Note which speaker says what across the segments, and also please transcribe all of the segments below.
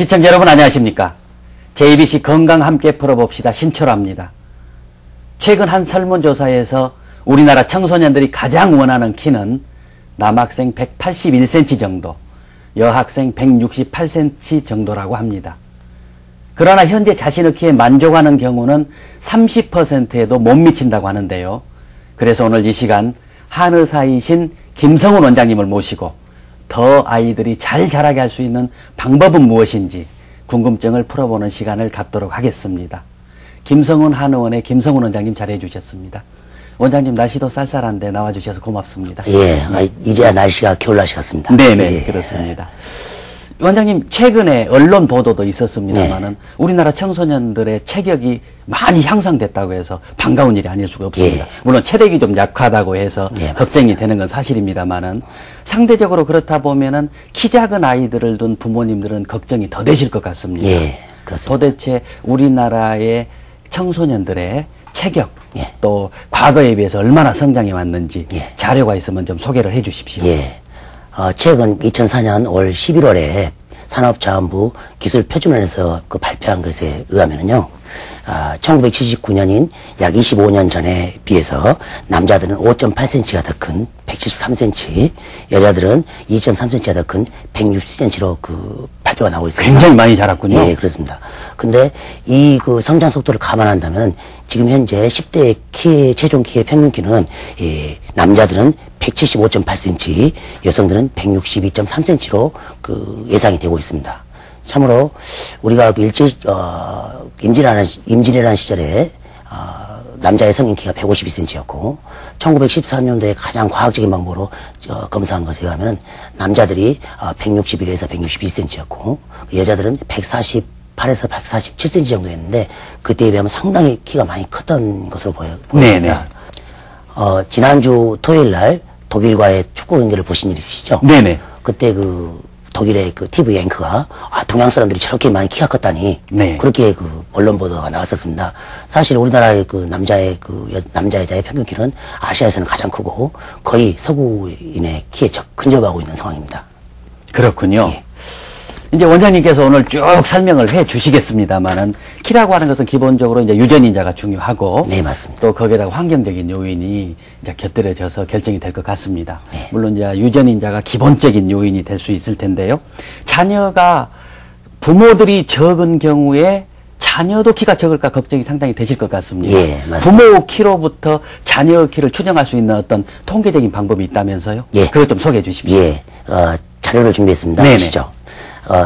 Speaker 1: 시청자 여러분 안녕하십니까? JBC 건강 함께 풀어봅시다. 신철호입니다. 최근 한 설문조사에서 우리나라 청소년들이 가장 원하는 키는 남학생 181cm 정도, 여학생 168cm 정도라고 합니다. 그러나 현재 자신의 키에 만족하는 경우는 30%에도 못 미친다고 하는데요. 그래서 오늘 이 시간 한의사이신 김성훈 원장님을 모시고 더 아이들이 잘 자라게 할 수 있는 방법은 무엇인지 궁금증을 풀어보는 시간을 갖도록 하겠습니다. 김성훈 한의원의 김성훈 원장님 잘해 주셨습니다. 원장님 날씨도 쌀쌀한데 나와주셔서 고맙습니다.
Speaker 2: 예, 이제야 날씨가 겨울 날씨 같습니다.
Speaker 1: 네네,
Speaker 2: 예.
Speaker 1: 그렇습니다. 원장님 최근에 언론 보도도 있었습니다만은
Speaker 2: 네.
Speaker 1: 우리나라 청소년들의 체격이 많이 향상됐다고 해서 반가운 일이 아닐 수가 없습니다.
Speaker 2: 예.
Speaker 1: 물론 체력이 좀 약하다고 해서
Speaker 2: 예,
Speaker 1: 걱정이 되는 건 사실입니다만은 상대적으로 그렇다 보면은 키 작은 아이들을 둔 부모님들은 걱정이 더 되실 것 같습니다.
Speaker 2: 예, 그렇습니다.
Speaker 1: 도대체 우리나라의 청소년들의 체격
Speaker 2: 예.
Speaker 1: 또 과거에 비해서 얼마나 성장해 왔는지
Speaker 2: 예.
Speaker 1: 자료가 있으면 좀 소개를 해 주십시오.
Speaker 2: 예. 최근 2004년 올 11월에 산업자원부 기술표준원에서 발표한 것에 의하면은요, 1979년인 약 25년 전에 비해서 남자들은 5.8cm가 더 큰 173cm, 여자들은 2.3cm가 더 큰 160cm로 발표가 나오고 있습니다.
Speaker 1: 굉장히 많이 자랐군요.
Speaker 2: 예, 그렇습니다. 근데 이 성장 속도를 감안한다면 지금 현재 10대 체중 키의 평균 키는 남자들은 175.8cm, 여성들은 162.3cm로 예상이 되고 있습니다. 참으로 우리가 임진왜란 시절에 남자의 성인 키가 152cm였고 1914년도에 가장 과학적인 방법으로 검사한 것에 의하면 남자들이 161에서 162cm였고 여자들은 148에서 147cm 정도 였는데 그때에 비하면 상당히 키가 많이 컸던 것으로 보입니다. 지난주 토요일 날 독일과의 축구 경기를 보신 일 있으시죠?
Speaker 1: 네네.
Speaker 2: 그때 독일의 TV 앵커가 동양 사람들이 저렇게 많이 키가 컸다니
Speaker 1: 네.
Speaker 2: 그렇게 언론 보도가 나왔었습니다. 사실 우리나라의 남자 여자의 평균 키는 아시아에서는 가장 크고 거의 서구인의 키에 근접하고 있는 상황입니다.
Speaker 1: 그렇군요.
Speaker 2: 예.
Speaker 1: 이제 원장님께서 오늘 쭉 설명을 해 주시겠습니다만은 키라고 하는 것은 기본적으로 이제 유전인자가 중요하고
Speaker 2: 네, 맞습니다.
Speaker 1: 또 거기에다가 환경적인 요인이 이제 곁들여져서 결정이 될 것 같습니다.
Speaker 2: 네.
Speaker 1: 물론 이제 유전인자가 기본적인 요인이 될 수 있을 텐데요. 자녀가 부모들이 적은 경우에 자녀도 키가 적을까 걱정이 상당히 되실 것 같습니다.
Speaker 2: 예, 맞습니다.
Speaker 1: 부모 키로부터 자녀 키를 추정할 수 있는 어떤 통계적인 방법이 있다면서요?
Speaker 2: 예.
Speaker 1: 그것 좀 소개해 주십시오.
Speaker 2: 예, 자료를 준비했습니다.
Speaker 1: 네네.
Speaker 2: 보시죠.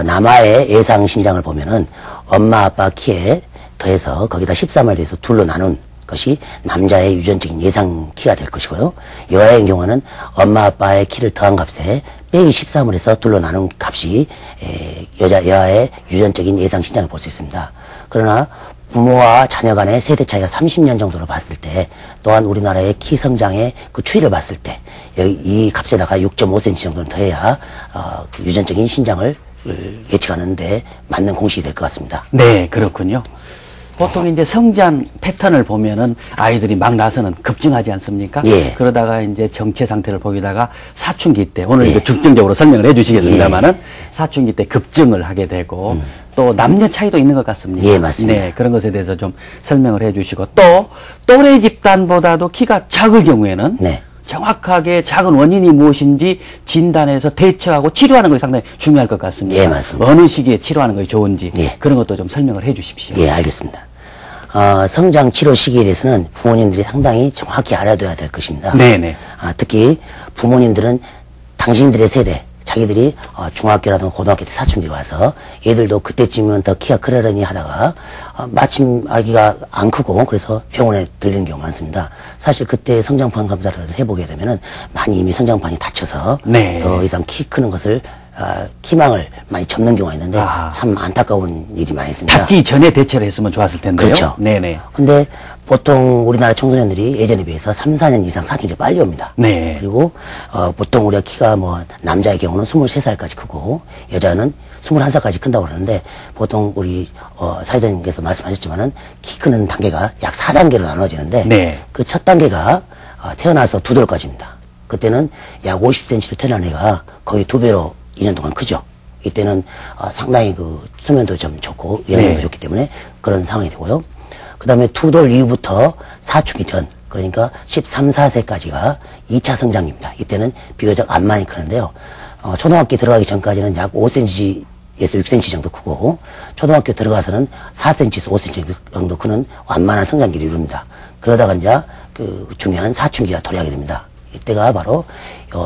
Speaker 2: 남아의 예상 신장을 보면은 엄마 아빠 키에 더해서 거기다 13을 더해서 둘로 나눈 것이 남자의 유전적인 예상 키가 될 것이고요. 여아의 경우는 엄마 아빠의 키를 더한 값에 빼기 13을 해서 둘로 나눈 값이 여아의 유전적인 예상 신장을 볼 수 있습니다. 그러나 부모와 자녀 간의 세대 차이가 30년 정도로 봤을 때 또한 우리나라의 키 성장의 추이를 봤을 때 이 값에다가 6.5cm 정도는 더해야 유전적인 신장을 예측하는데 맞는 공식이 될 것 같습니다.
Speaker 1: 네, 그렇군요. 보통 이제 성장 패턴을 보면은 아이들이 막 나서는 급증하지 않습니까?
Speaker 2: 예.
Speaker 1: 그러다가 이제 정체 상태를 보이다가 사춘기 때 오늘
Speaker 2: 예.
Speaker 1: 이제 중점적으로 설명을 해 주시겠습니다만은 사춘기 때 급증을 하게 되고 또 남녀 차이도 있는 것 같습니다.
Speaker 2: 예, 맞습니다.
Speaker 1: 네, 그런 것에 대해서 좀 설명을 해 주시고 또 또래 집단보다도 키가 작을 경우에는
Speaker 2: 네.
Speaker 1: 정확하게 작은 원인이 무엇인지 진단해서 대처하고 치료하는 것이 상당히 중요할 것 같습니다.
Speaker 2: 예, 맞습니다.
Speaker 1: 어느 시기에 치료하는 것이 좋은지
Speaker 2: 예.
Speaker 1: 그런 것도 좀 설명을 해 주십시오.
Speaker 2: 예, 알겠습니다. 성장 치료 시기에 대해서는 부모님들이 상당히 정확히 알아둬야 될 것입니다.
Speaker 1: 네네.
Speaker 2: 특히 부모님들은 당신들의 세대, 자기들이 중학교라든가 고등학교 때 사춘기가 와서 얘들도 그때쯤이면 더 키가 크려니 하다가 마침 아기가 안 크고 그래서 병원에 들리는 경우가 많습니다. 사실 그때 성장판 검사를 해보게 되면은 많이 이미 성장판이 다쳐서
Speaker 1: 네.
Speaker 2: 더 이상 키 크는 것을 희망을 많이 접는 경우가 있는데 참 안타까운 일이 많이 있습니다.
Speaker 1: 닿기 전에 대처를 했으면 좋았을 텐데요.
Speaker 2: 그렇죠.
Speaker 1: 네네.
Speaker 2: 근데 보통 우리나라 청소년들이 예전에 비해서 3, 4년 이상 사춘기가 빨리 옵니다.
Speaker 1: 네.
Speaker 2: 그리고 보통 우리가 키가 남자의 경우는 23살까지 크고 여자는 21살까지 큰다고 그러는데 보통 우리 사회자님께서 말씀하셨지만은 키 크는 단계가 약 4단계로 나눠지는데
Speaker 1: 네.
Speaker 2: 그 첫 단계가 태어나서 2돌까지입니다. 그때는 약 50cm로 태어난 애가 거의 2배로 2년 동안 크죠. 이때는 상당히 그 수면도 좀 좋고 영양도
Speaker 1: 네.
Speaker 2: 좋기 때문에 그런 상황이 되고요. 그 다음에 투돌 이후부터 사춘기 전, 그러니까 13, 14세까지가 2차 성장기입니다. 이때는 비교적 안 많이 크는데요. 초등학교 들어가기 전까지는 약 5cm에서 6cm 정도 크고, 초등학교 들어가서는 4cm에서 5cm 정도 크는 완만한 성장기를 이룹니다. 그러다가 이제 그 중요한 사춘기가 도래하게 됩니다. 이때가 바로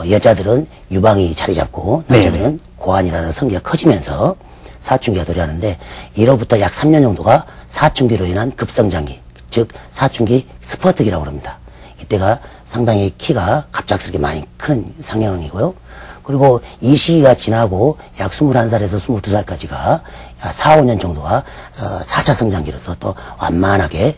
Speaker 2: 여자들은 유방이 자리 잡고 남자들은 고환이라는 성기가 커지면서 사춘기가 도래하는데, 이로부터 약 3년 정도가 사춘기로 인한 급성장기, 즉 사춘기 스퍼트기라고 합니다. 이때가 상당히 키가 갑작스럽게 많이 크는 상황이고요. 그리고 이 시기가 지나고 약 21살에서 22살까지가 4, 5년 정도가 4차 성장기로서 또 완만하게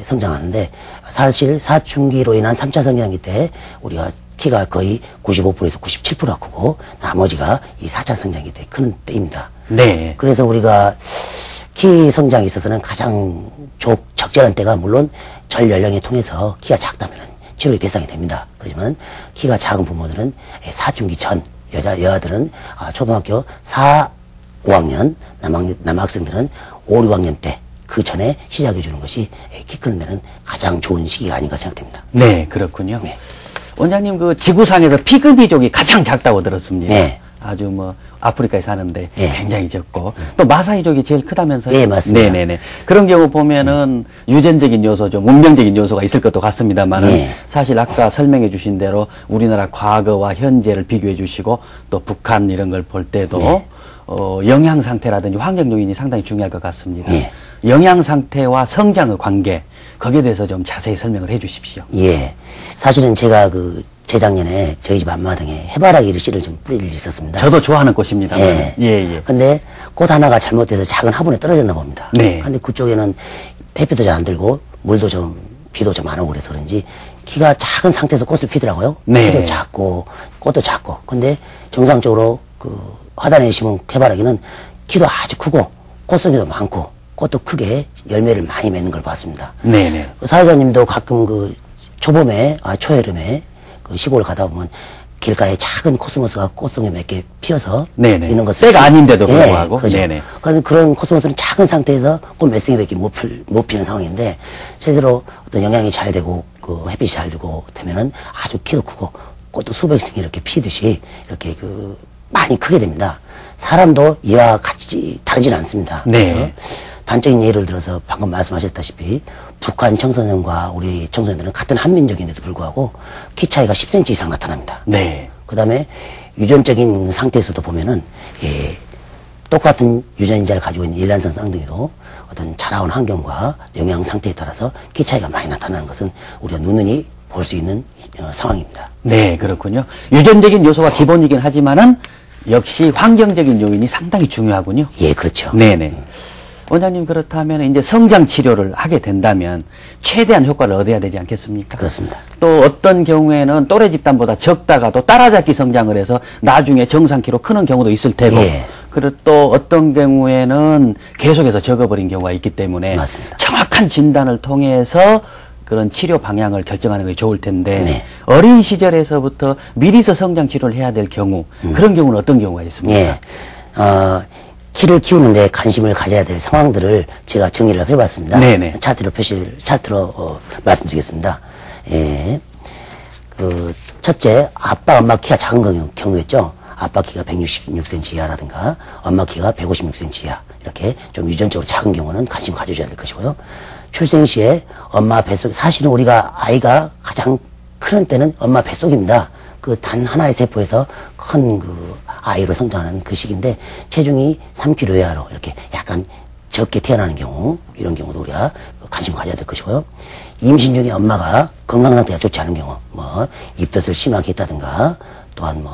Speaker 2: 성장하는데, 사실 사춘기로 인한 3차 성장기 때 우리가 키가 거의 95%에서 97%가 크고 나머지가 이 4차 성장기 때 크는 때입니다.
Speaker 1: 네.
Speaker 2: 그래서 우리가 키 성장에 있어서는 가장 적절한 때가, 물론 절 연령에 통해서 키가 작다면은 치료의 대상이 됩니다. 그렇지만 키가 작은 부모들은 사춘기 전, 여자들은 초등학교 4, 5학년, 남학생들은 5, 6학년 때 그 전에 시작해 주는 것이 키 크는 데는 가장 좋은 시기가 아닌가 생각됩니다.
Speaker 1: 네, 그렇군요.
Speaker 2: 네.
Speaker 1: 원장님, 그 지구상에서 피그미족이 가장 작다고 들었습니다.
Speaker 2: 네.
Speaker 1: 아주 뭐 아프리카에 사는데
Speaker 2: 네.
Speaker 1: 굉장히 적고, 또 마사이족이 제일 크다면서요?
Speaker 2: 네, 맞습니다.
Speaker 1: 네네네. 그런 경우 보면은 유전적인 요소, 좀 운명적인 요소가 있을 것도 같습니다만은,
Speaker 2: 네.
Speaker 1: 사실 아까 설명해 주신 대로 우리나라 과거와 현재를 비교해 주시고, 또 북한 이런 걸 볼 때도
Speaker 2: 네.
Speaker 1: 영양 상태라든지 환경 요인이 상당히 중요할 것 같습니다.
Speaker 2: 네.
Speaker 1: 영양 상태와 성장의 관계, 거기에 대해서 좀 자세히 설명을 해 주십시오.
Speaker 2: 예. 사실은 제가 그 재작년에 저희 집 앞마당에 해바라기 씨를 좀 뿌릴 일이 있었습니다.
Speaker 1: 저도 좋아하는 꽃입니다만.
Speaker 2: 예.
Speaker 1: 예.
Speaker 2: 근데 꽃 하나가 잘못돼서 작은 화분에 떨어졌나 봅니다.
Speaker 1: 네.
Speaker 2: 근데 그쪽에는 햇빛도 잘 안 들고 물도 좀, 비도 좀 안 오고 그래서 그런지 키가 작은 상태에서 꽃을 피더라고요.
Speaker 1: 네.
Speaker 2: 키도 작고 꽃도 작고. 근데 정상적으로 그 화단에 심은 해바라기는 키도 아주 크고 꽃송이도 많고 꽃도 크게 열매를 많이 맺는 걸 봤습니다.
Speaker 1: 네네.
Speaker 2: 그 사회자님도 가끔 그 초봄에, 초여름에 그 시골 가다 보면 길가에 작은 코스모스가 꽃송이 몇 개 피어서
Speaker 1: 네네.
Speaker 2: 있는 것을
Speaker 1: 때가 아닌데도
Speaker 2: 예,
Speaker 1: 불구하고.
Speaker 2: 그렇죠.
Speaker 1: 네네.
Speaker 2: 그런 코스모스는 작은 상태에서 꽃 몇 송이밖에 못 피는 상황인데, 제대로 어떤 영양이 잘 되고 그 햇빛이 잘 되고 되면은 아주 키도 크고 꽃도 수백 송이 이렇게 피듯이 이렇게 그 많이 크게 됩니다. 사람도 이와 같이 다르진 않습니다.
Speaker 1: 네.
Speaker 2: 그래서 단적인 예를 들어서 방금 말씀하셨다시피 북한 청소년과 우리 청소년들은 같은 한민족인데도 불구하고 키 차이가 10cm 이상 나타납니다.
Speaker 1: 네.
Speaker 2: 그 다음에 유전적인 상태에서도 보면은, 똑같은 유전자를 가지고 있는 일란성 쌍둥이도 어떤 자라온 환경과 영양 상태에 따라서 키 차이가 많이 나타나는 것은 우리가 누누이 볼 수 있는 상황입니다.
Speaker 1: 네, 그렇군요. 유전적인 요소가 기본이긴 하지만은 역시 환경적인 요인이 상당히 중요하군요.
Speaker 2: 예, 그렇죠.
Speaker 1: 네네. 원장님, 그렇다면 이제 성장 치료를 하게 된다면 최대한 효과를 얻어야 되지 않겠습니까?
Speaker 2: 그렇습니다.
Speaker 1: 또 어떤 경우에는 또래 집단보다 적다가도 따라잡기 성장을 해서 나중에 정상키로 크는 경우도 있을 테고,
Speaker 2: 예.
Speaker 1: 그리고 또 어떤 경우에는 계속해서 적어버린 경우가 있기 때문에
Speaker 2: 맞습니다.
Speaker 1: 정확한 진단을 통해서 그런 치료 방향을 결정하는 것이 좋을 텐데,
Speaker 2: 네.
Speaker 1: 어린 시절에서부터 미리서 성장 치료를 해야 될 경우, 그런 경우는 어떤 경우가 있습니까?
Speaker 2: 예. 키를 키우는데 관심을 가져야 될 상황들을 제가 정리를 해봤습니다.
Speaker 1: 네네.
Speaker 2: 차트로 말씀드리겠습니다. 예. 첫째, 아빠, 엄마 키가 작은 경우겠죠. 아빠 키가 166cm 이하라든가, 엄마 키가 156cm 이하. 이렇게 좀 유전적으로 작은 경우는 관심 가져줘야 될 것이고요. 출생 시에 엄마 뱃속, 사실은 우리가 아이가 가장 크는 때는 엄마 뱃속입니다. 그 단 하나의 세포에서 큰 그 아이로 성장하는 그 시기인데, 체중이 3kg 이하로 이렇게 약간 적게 태어나는 경우, 이런 경우도 우리가 관심 가져야 될 것이고요. 임신 중에 엄마가 건강 상태가 좋지 않은 경우, 입덧을 심하게 했다든가, 또한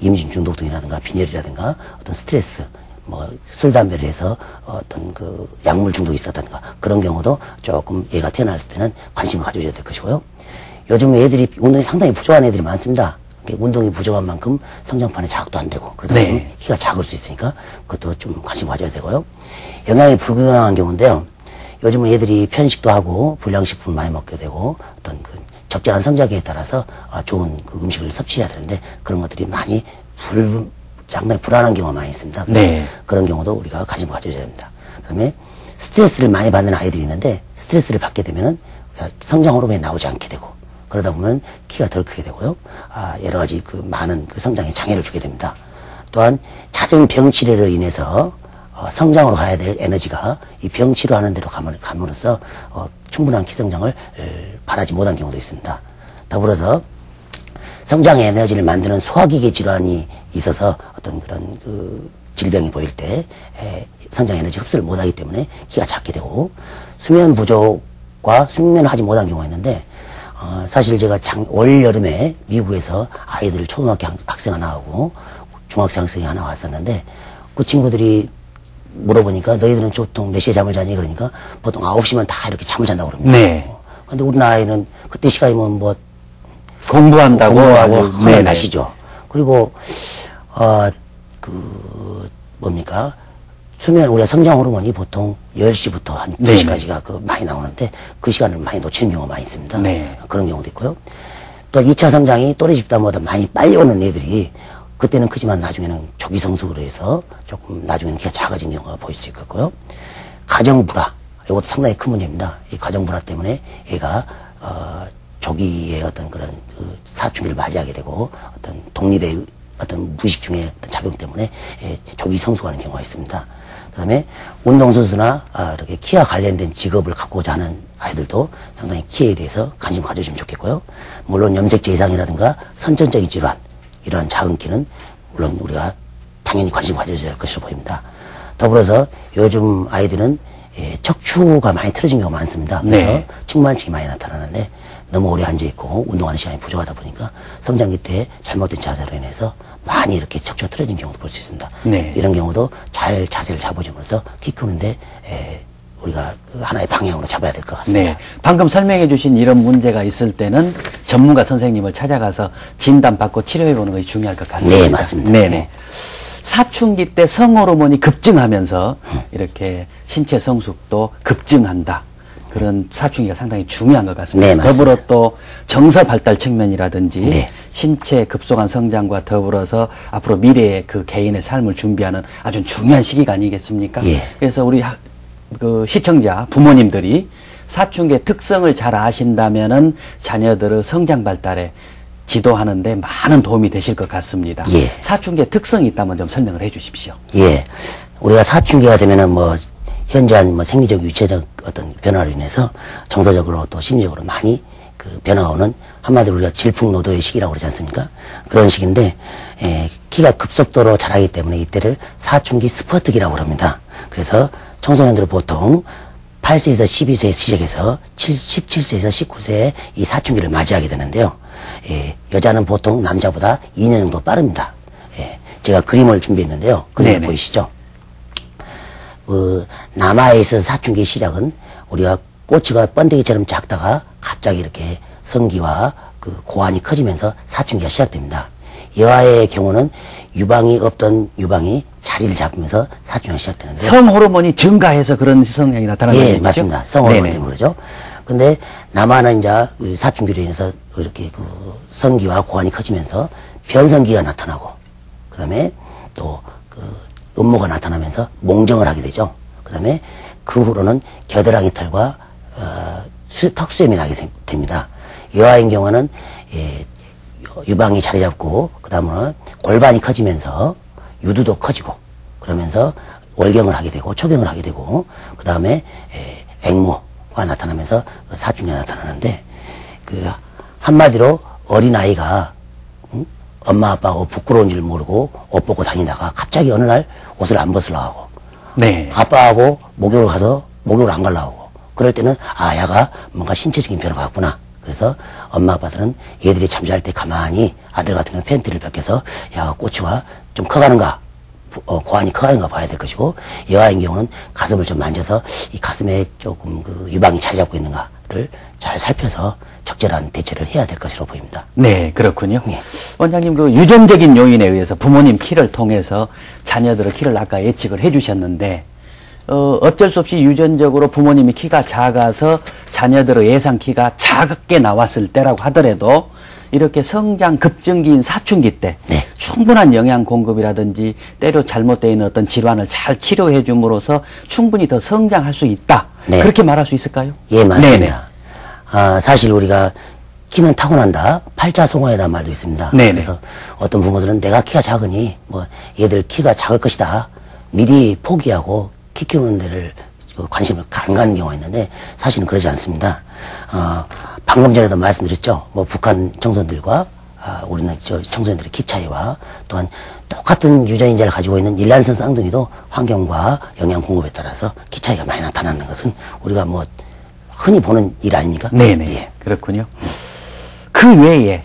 Speaker 2: 임신 중독 등이라든가 빈혈이라든가 어떤 스트레스, 술, 담배를 해서 어떤 그 약물 중독이 있었다든가, 그런 경우도 조금 얘가 태어났을 때는 관심을 가져야 될 것이고요. 요즘 애들이 운동이 상당히 부족한 애들이 많습니다. 운동이 부족한 만큼 성장판에 자극도 안 되고, 그러다 보면
Speaker 1: 네.
Speaker 2: 키가 작을 수 있으니까 그것도 좀 관심 가져야 되고요. 영양이 불균형한 경우인데요. 요즘은 애들이 편식도 하고 불량식품을 많이 먹게 되고, 어떤 그 적절한 성장기에 따라서 좋은 그 음식을 섭취해야 되는데, 그런 것들이 많이 상당히 불안한 경우가 많이 있습니다.
Speaker 1: 네.
Speaker 2: 그런 경우도 우리가 관심을 가져야 됩니다. 그다음에 스트레스를 많이 받는 아이들이 있는데 스트레스를 받게 되면은 성장 호르몬이 나오지 않게 되고 그러다 보면 키가 덜 크게 되고요. 여러 가지 그 많은 그 성장에 장애를 주게 됩니다. 또한 잦은 병 치료로 인해서 성장으로 가야 될 에너지가 이 병 치료하는 데로 감으로써 충분한 키 성장을 바라지 못한 경우도 있습니다. 더불어서 성장의 에너지를 만드는 소화기계 질환이 있어서 어떤 그런 그 질병이 보일 때 성장 에너지 흡수를 못하기 때문에 키가 작게 되고 수면 부족과 숙면을 하지 못한 경우가 있는데 사실 제가 올 여름에 미국에서 아이들 초등학교 학생 하나 하고 중학생 학생이 하나 왔었는데 그 친구들이 물어보니까 너희들은 보통 몇 시에 잠을 자니? 그러니까 보통 9시면 다 이렇게 잠을 잔다고 그럽니다.
Speaker 1: 네.
Speaker 2: 근데 우리 나이는 그때 시간이면 뭐
Speaker 1: 공부한다고
Speaker 2: 공부하고 하는
Speaker 1: 네네.
Speaker 2: 날씨죠. 그리고 뭡니까? 우리가 성장 호르몬이 보통 10시부터 한 2시까지가 많이 나오는데 그 시간을 많이 놓치는 경우가 많이 있습니다.
Speaker 1: 네.
Speaker 2: 그런 경우도 있고요. 또 2차 성장이 또래 집단보다 많이 빨리 오는 애들이 그때는 크지만 나중에는 조기 성숙으로 해서 조금 나중에는 키가 작아진 경우가 보일 수 있겠고요. 가정 불화. 이것도 상당히 큰 문제입니다. 이 가정 불화 때문에 애가 조기의 어떤 그런 그 사춘기를 맞이하게 되고 어떤 독립의 어떤 무의식 중에 어떤 작용 때문에 조기 성숙하는 경우가 있습니다. 그다음에 운동선수나 이렇게 키와 관련된 직업을 갖고자 하는 아이들도 상당히 키에 대해서 관심을 가져주면 좋겠고요. 물론 염색체 이상이라든가 선천적인 질환 이러한 작은 키는 물론 우리가 당연히 관심을 가져줘야 할 것으로 보입니다. 더불어서 요즘 아이들은 척추가 많이 틀어진 경우가 많습니다. 그래서
Speaker 1: 네.
Speaker 2: 측만증이 많이 나타나는데 너무 오래 앉아있고 운동하는 시간이 부족하다 보니까 성장기 때 잘못된 자세로 인해서 많이 이렇게 척추가 틀어진 경우도 볼 수 있습니다.
Speaker 1: 네.
Speaker 2: 이런 경우도 잘 자세를 잡아주면서 키 크는데 우리가 그 하나의 방향으로 잡아야 될 것 같습니다.
Speaker 1: 네. 방금 설명해 주신 이런 문제가 있을 때는 전문가 선생님을 찾아가서 진단받고 치료해 보는 것이 중요할 것 같습니다.
Speaker 2: 네, 맞습니다.
Speaker 1: 네네.
Speaker 2: 네.
Speaker 1: 사춘기 때 성호르몬이 급증하면서 이렇게 신체 성숙도 급증한다. 그런 사춘기가 상당히 중요한 것 같습니다.
Speaker 2: 네, 맞습니다.
Speaker 1: 더불어 또 정서 발달 측면이라든지
Speaker 2: 네.
Speaker 1: 신체 급속한 성장과 더불어서 앞으로 미래의 그 개인의 삶을 준비하는 아주 중요한 시기가 아니겠습니까?
Speaker 2: 예.
Speaker 1: 그래서 우리 그 시청자 부모님들이 사춘기의 특성을 잘 아신다면은 자녀들의 성장 발달에 지도하는데 많은 도움이 되실 것 같습니다.
Speaker 2: 예.
Speaker 1: 사춘기의 특성이 있다면 좀 설명을 해 주십시오.
Speaker 2: 예. 우리가 사춘기가 되면은 현저한 생리적, 유체적 어떤 변화로 인해서 정서적으로 또 심리적으로 많이 그 변화가 오는 한마디로 우리가 질풍노도의 시기라고 그러지 않습니까? 그런 시기인데, 키가 급속도로 자라기 때문에 이때를 사춘기 스퍼트기라고 합니다. 그래서 청소년들은 보통 8세에서 12세에 시작해서 17세에서 19세에 이 사춘기를 맞이하게 되는데요. 여자는 보통 남자보다 2년 정도 빠릅니다. 제가 그림을 준비했는데요. 그림을 보이시죠? 남아에 있어서 사춘기 시작은 우리가 꼬치가 번데기처럼 작다가 갑자기 이렇게 성기와 그 고환이 커지면서 사춘기가 시작됩니다. 여아의 경우는 유방이 없던 유방이 자리를 잡으면서 사춘기가 시작되는데
Speaker 1: 성호르몬이 증가해서 그런 성향이 나타나는 거죠?
Speaker 2: 예, 맞습니다. 성호르몬 때문에 그러죠. 근데 남아는 이제 사춘기로 인해서 이렇게 그 성기와 고환이 커지면서 변성기가 나타나고 그다음에 또 그 음모가 나타나면서 몽정을 하게 되죠. 그다음에 그 후로는 겨드랑이 털과 턱수염이 나게 됩니다. 여아인 경우는 유방이 자리 잡고 그다음은 골반이 커지면서 유두도 커지고 그러면서 월경을 하게 되고 초경을 하게 되고 그다음에 앵모가 나타나면서 사춘기가 나타나는데 그 한마디로 어린아이가 엄마 아빠하고 부끄러운 줄 모르고 옷 벗고 다니다가 갑자기 어느 날 옷을 안 벗으려고 하고
Speaker 1: 네.
Speaker 2: 아빠하고 목욕을 가서 목욕을 안 가려고 하고 그럴 때는 얘가 뭔가 신체적인 변화가 왔구나. 그래서 엄마 아빠들은 얘들이 잠잘 때 가만히 아들 같은 경우는 팬티를 벗겨서 야 꼬치가 좀 커가는가 고환이 커가는가 봐야 될 것이고 여아인 경우는 가슴을 좀 만져서 이 가슴에 조금 그 유방이 자리 잡고 있는가를 잘 살펴서 적절한 대처를 해야 될 것으로 보입니다.
Speaker 1: 네, 그렇군요.
Speaker 2: 네.
Speaker 1: 원장님, 그 유전적인 요인에 의해서 부모님 키를 통해서 자녀들의 키를 아까 예측을 해 주셨는데, 어쩔 수 없이 유전적으로 부모님이 키가 작아서 자녀들의 예상 키가 작게 나왔을 때라고 하더라도 이렇게 성장 급증기인 사춘기 때
Speaker 2: 네.
Speaker 1: 충분한 영양 공급이라든지 때로 잘못되어 있는 어떤 질환을 잘 치료해 줌으로써 충분히 더 성장할 수 있다.
Speaker 2: 네.
Speaker 1: 그렇게 말할 수 있을까요?
Speaker 2: 예, 맞습니다.
Speaker 1: 네네.
Speaker 2: 사실 우리가 키는 타고난다. 팔자송화이라는 말도 있습니다.
Speaker 1: 네네.
Speaker 2: 그래서 어떤 부모들은 내가 키가 작으니 뭐 얘들 키가 작을 것이다. 미리 포기하고 키 키우는 데를 관심을 안 가는 경우가 있는데 사실은 그러지 않습니다. 방금 전에도 말씀드렸죠. 뭐 북한 청소년들과 우리는 청소년들의 키 차이와 또한 똑같은 유전인자를 가지고 있는 일란성 쌍둥이도 환경과 영양 공급에 따라서 키 차이가 많이 나타나는 것은 우리가 뭐 흔히 보는 일 아닙니까?
Speaker 1: 네네.
Speaker 2: 예.
Speaker 1: 그렇군요. 그 외에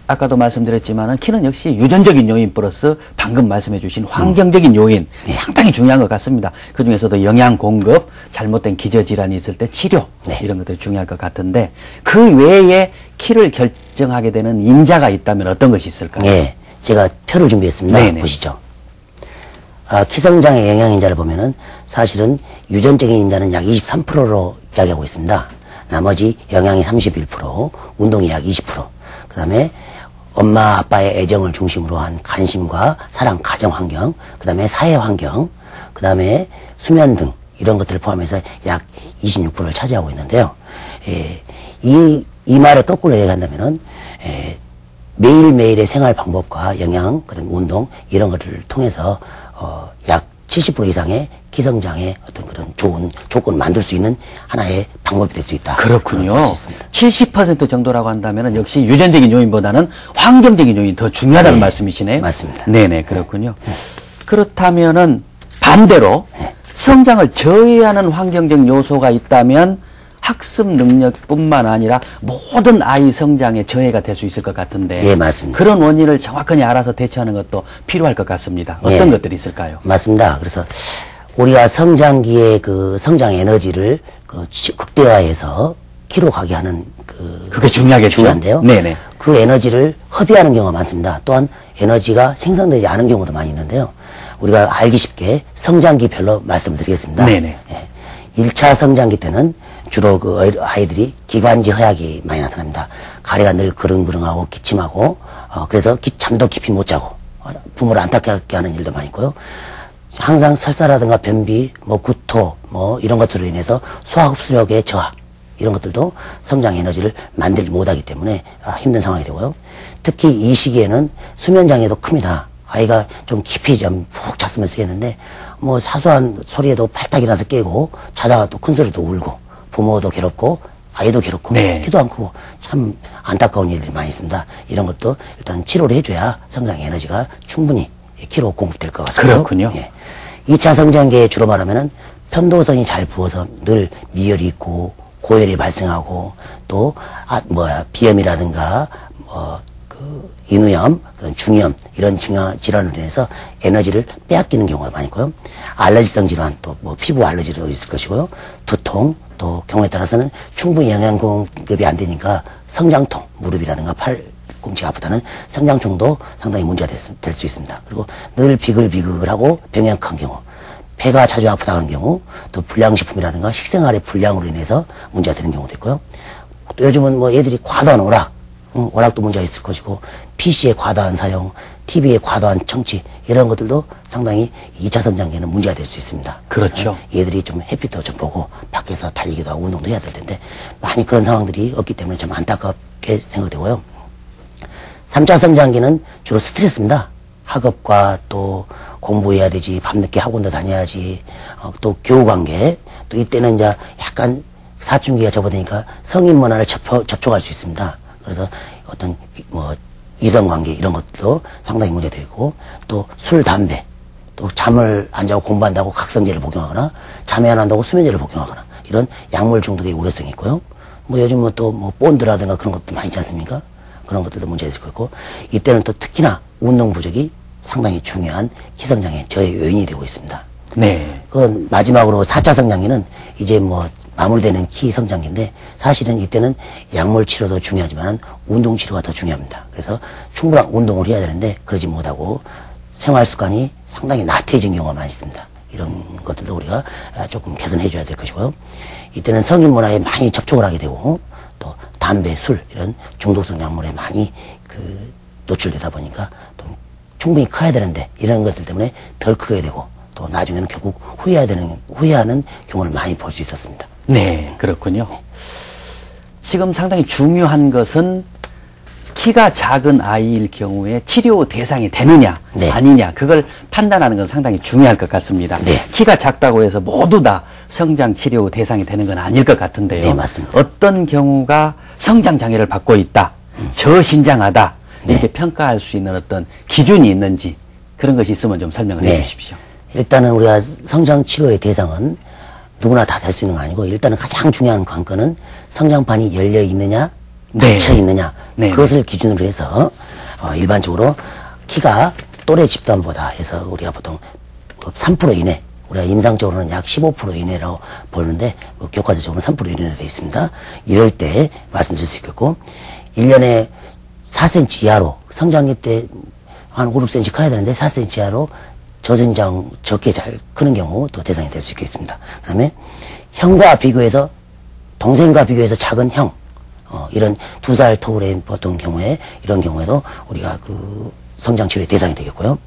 Speaker 1: 아까도 말씀드렸지만은 키는 역시 유전적인 요인 플러스 방금 말씀해 주신 환경적인 요인
Speaker 2: 네.
Speaker 1: 상당히 중요한 것 같습니다. 그 중에서도 영양 공급, 잘못된 기저질환이 있을 때 치료
Speaker 2: 네.
Speaker 1: 이런 것들이 중요할 것 같은데 그 외에 키를 결정하게 되는 인자가 있다면 어떤 것이 있을까요?
Speaker 2: 예. 제가 표를 준비했습니다.
Speaker 1: 네네.
Speaker 2: 보시죠. 키성장의 영양인자를 보면은 사실은 유전적인 인자는 약 23%로 이야기하고 있습니다. 나머지 영양이 31%, 운동이 약 20%, 그 다음에 엄마 아빠의 애정을 중심으로 한 관심과 사랑, 가정 환경, 그 다음에 사회 환경, 그 다음에 수면 등 이런 것들을 포함해서 약 26%를 차지하고 있는데요. 이 말을 거꾸로 얘기한다면은 매일매일의 생활 방법과 영양, 그 다음에 운동 이런 것들을 통해서 약 70% 이상의 키성장의 어떤 그런 좋은 조건을 만들 수 있는 하나의 방법이 될 수 있다.
Speaker 1: 그렇군요.
Speaker 2: 볼수 있습니다.
Speaker 1: 70% 정도라고 한다면 역시 유전적인 요인보다는 환경적인 요인이 더 중요하다는
Speaker 2: 네,
Speaker 1: 말씀이시네요.
Speaker 2: 맞습니다.
Speaker 1: 네네, 그렇군요. 그렇다면은 반대로 성장을 저해하는 환경적 요소가 있다면 학습 능력뿐만 아니라 모든 아이 성장에 저해가 될 수 있을 것 같은데.
Speaker 2: 예, 맞습니다.
Speaker 1: 그런 원인을 정확하게 알아서 대처하는 것도 필요할 것 같습니다. 어떤 것들이 있을까요?
Speaker 2: 맞습니다. 그래서 우리가 성장기의 그 성장 에너지를 극대화해서 키로 가게 하는
Speaker 1: 그게 중요하겠죠.
Speaker 2: 중요한데요.
Speaker 1: 네네.
Speaker 2: 그 에너지를 허비하는 경우가 많습니다. 또한 에너지가 생성되지 않은 경우도 많이 있는데요. 우리가 알기 쉽게 성장기별로 말씀을 드리겠습니다.
Speaker 1: 네네.
Speaker 2: 예. 1차 성장기 때는 주로 그 아이들이 기관지 허약이 많이 나타납니다. 가래가 늘 그릉그릉하고 기침하고 그래서 잠도 깊이 못 자고 부모를 안타깝게 하는 일도 많이 있고요. 항상 설사라든가 변비, 구토, 이런 것들로 인해서 소화 흡수력의 저하 이런 것들도 성장 에너지를 만들지 못하기 때문에 힘든 상황이 되고요. 특히 이 시기에는 수면 장애도 큽니다. 아이가 좀 깊이 좀 푹 잤으면 쓰겠는데 사소한 소리에도 팔딱 일어나서 깨고 자다가 또 큰 소리도 울고 부모도 괴롭고 아이도 괴롭고
Speaker 1: 네.
Speaker 2: 키도 안 크고 참 안타까운 일들이 많이 있습니다. 이런 것도 일단 치료를 해줘야 성장 에너지가 충분히 키로 공급될 것 같습니다.
Speaker 1: 그렇군요.
Speaker 2: 예. 2차 성장기에 주로 말하면은 편도선이 잘 부어서 늘 미열이 있고 고열이 발생하고 또 비염이라든가 인후염, 중이염 이런 질환으로 인해서 에너지를 빼앗기는 경우가 많이 있고요. 알러지성 질환 또 피부 알러지도 있을 것이고요. 두통 또 경우에 따라서는 충분히 영양 공급이 안 되니까 성장통, 무릎이라든가 팔꿈치가 아프다는 성장통도 상당히 문제가 될 수 있습니다. 그리고 늘 비글비글하고 병약한 경우, 폐가 자주 아프다 하는 경우, 또 불량식품이라든가 식생활의 불량으로 인해서 문제가 되는 경우도 있고요. 또 요즘은 애들이 과도한 오락도 문제가 있을 것이고 PC의 과도한 사용, TV의 과도한 청취 이런 것들도 상당히 2차 성장기에는 문제가 될 수 있습니다.
Speaker 1: 그렇죠.
Speaker 2: 얘들이 좀 햇빛도 좀 보고 밖에서 달리기도 하고 운동도 해야 될 텐데 많이 그런 상황들이 없기 때문에 좀 안타깝게 생각되고요. 3차 성장기는 주로 스트레스입니다. 학업과 또 공부해야 되지, 밤늦게 학원도 다녀야지, 또 교우관계, 또 이때는 이제 약간 사춘기가 접어드니까 성인 문화를 접촉할 수 있습니다. 그래서 어떤 이성관계 이런 것도 상당히 문제되고 또 술, 담배, 또 잠을 안 자고 공부한다고 각성제를 복용하거나 잠이 안 한다고 수면제를 복용하거나 이런 약물 중독의 우려성이 있고요. 요즘은 또 본드라든가 그런 것도 많이 있지 않습니까? 그런 것들도 문제가 있을 거고 이때는 또 특히나 운동 부족이 상당히 중요한 키성장의 저해 요인이 되고 있습니다.
Speaker 1: 네.
Speaker 2: 그 마지막으로 4차 성장기는 이제 마무리되는 키 성장기인데 사실은 이때는 약물 치료도 중요하지만 운동 치료가 더 중요합니다. 그래서 충분한 운동을 해야 되는데 그러지 못하고 생활 습관이 상당히 나태해진 경우가 많이 있습니다. 이런 것들도 우리가 조금 개선해 줘야 될 것이고요. 이때는 성인 문화에 많이 접촉을 하게 되고 또 담배, 술 이런 중독성 약물에 많이 노출되다 보니까 또 충분히 커야 되는데 이런 것들 때문에 덜 크게 되고 또 나중에는 결국 후회하는 경우를 많이 볼 수 있었습니다.
Speaker 1: 네, 그렇군요. 지금 상당히 중요한 것은 키가 작은 아이일 경우에 치료 대상이 되느냐
Speaker 2: 네.
Speaker 1: 아니냐 그걸 판단하는 건 상당히 중요할 것 같습니다.
Speaker 2: 네.
Speaker 1: 키가 작다고 해서 모두 다 성장 치료 대상이 되는 건 아닐 것 같은데요.
Speaker 2: 네, 맞습니다.
Speaker 1: 어떤 경우가 성장 장애를 받고 있다, 저신장하다
Speaker 2: 네.
Speaker 1: 이렇게 평가할 수 있는 어떤 기준이 있는지 그런 것이 있으면 좀 설명을
Speaker 2: 네.
Speaker 1: 해주십시오.
Speaker 2: 일단은 우리가 성장 치료의 대상은 누구나 다 될 수 있는 건 아니고 일단은 가장 중요한 관건은 성장판이 열려 있느냐
Speaker 1: 네.
Speaker 2: 닫혀 있느냐
Speaker 1: 네.
Speaker 2: 그것을 기준으로 해서 일반적으로 키가 또래 집단보다 해서 우리가 보통 3% 이내 우리가 임상적으로는 약 15% 이내라고 보는데 교과서적으로는 3% 이내로 되어 있습니다. 이럴 때 말씀드릴 수 있겠고 1년에 4cm 이하로 성장기 때 한 5, 6cm 커야 되는데 4cm 이하로 저신장 적게 잘 크는 경우 또 대상이 될 수 있겠습니다. 그 다음에 형과 비교해서 동생과 비교해서 작은 형 이런 2살 터울의 보통 경우에 이런 경우에도 우리가 성장 치료의 대상이 되겠고요.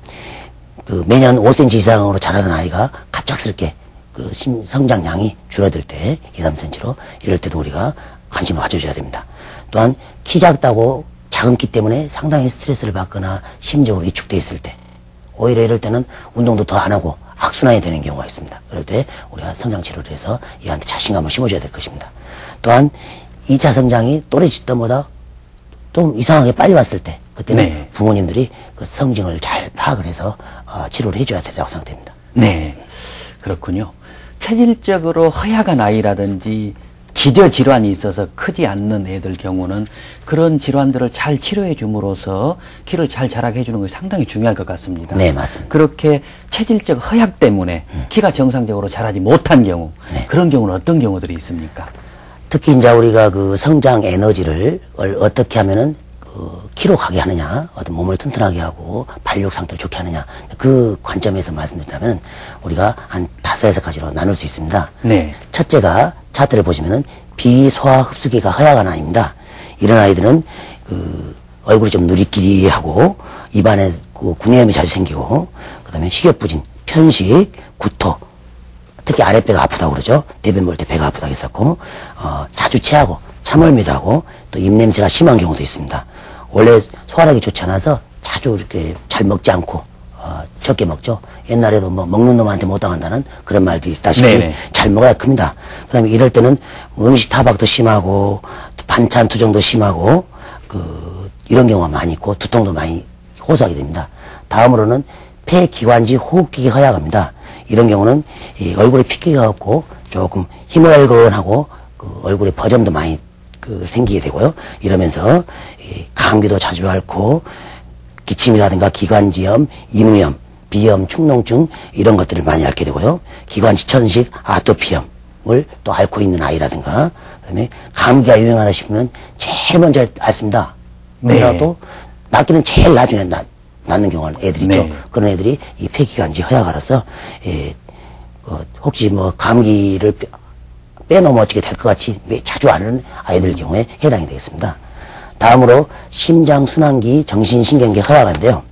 Speaker 2: 매년 5cm 이상으로 자라던 아이가 갑작스럽게 성장량이 줄어들 때 2, 3cm로 이럴 때도 우리가 관심을 가져줘야 됩니다. 또한 키 작다고 작은 키 때문에 상당히 스트레스를 받거나 심적으로 위축돼 있을 때 오히려 이럴 때는 운동도 더 안 하고 악순환이 되는 경우가 있습니다. 그럴 때 우리가 성장 치료를 해서 얘한테 자신감을 심어줘야 될 것입니다. 또한 2차 성장이 또래 집단보다 좀 이상하게 빨리 왔을 때 그때는
Speaker 1: 네.
Speaker 2: 부모님들이 그 성징을 잘 파악을 해서 치료를 해줘야 된다고 생각됩니다.
Speaker 1: 네, 그렇군요. 체질적으로 허약한 아이라든지 기저 질환이 있어서 크지 않는 애들 경우는 그런 질환들을 잘 치료해 줌으로써 키를 잘 자라게 해주는 것이 상당히 중요할 것 같습니다.
Speaker 2: 네, 맞습니다.
Speaker 1: 그렇게 체질적 허약 때문에 키가 정상적으로 자라지 못한 경우,
Speaker 2: 네.
Speaker 1: 그런 경우는 어떤 경우들이 있습니까?
Speaker 2: 특히 이제 우리가 성장 에너지를 어떻게 하면은 키로 가게 하느냐, 어떤 몸을 튼튼하게 하고 발육 상태를 좋게 하느냐 그 관점에서 말씀드린다면 우리가 한 5-6가지로 나눌 수 있습니다.
Speaker 1: 네.
Speaker 2: 첫째가 차트를 보시면은 비소화 흡수기가 허약한 아이입니다. 이런 아이들은 얼굴이 좀 누리끼리하고 입안에 구내염이 자주 생기고 그다음에 식욕부진, 편식, 구토 특히 아랫배가 아프다고 그러죠. 대변 볼 때 배가 아프다고 했었고 자주 체하고 참을미도 하고 또 입냄새가 심한 경우도 있습니다. 원래 소화력이 좋지 않아서 자주 이렇게 잘 먹지 않고 적게 먹죠. 옛날에도 먹는 놈한테 못 당한다는 그런 말도 있다시피
Speaker 1: 네네.
Speaker 2: 잘 먹어야 큽니다. 그 다음에 이럴 때는 음식 타박도 심하고 반찬 투정도 심하고 이런 경우가 많이 있고 두통도 많이 호소하게 됩니다. 다음으로는 폐기관지 호흡기가 허약합니다. 이런 경우는 얼굴에 핏기가 없고 조금 희멀건하고 얼굴에 버점도 많이 생기게 되고요. 이러면서 감기도 자주 앓고 기침이라든가 기관지염, 인후염, 비염, 축농증 이런 것들을 많이 앓게 되고요. 기관지 천식, 아토피염을 또 앓고 있는 아이라든가 그다음에 감기가 유행하다 싶으면 제일 먼저 앓습니다. 그러다도 낫기는 제일 나중에 낫는 경우는 애들 있죠.
Speaker 1: 네.
Speaker 2: 그런 애들이 이 폐기관지 허약아로서 혹시 감기를 빼넘어지게 될 것 같이 자주 앓는 아이들 경우에 해당이 되겠습니다. 다음으로 심장순환기, 정신신경계 허약한데요.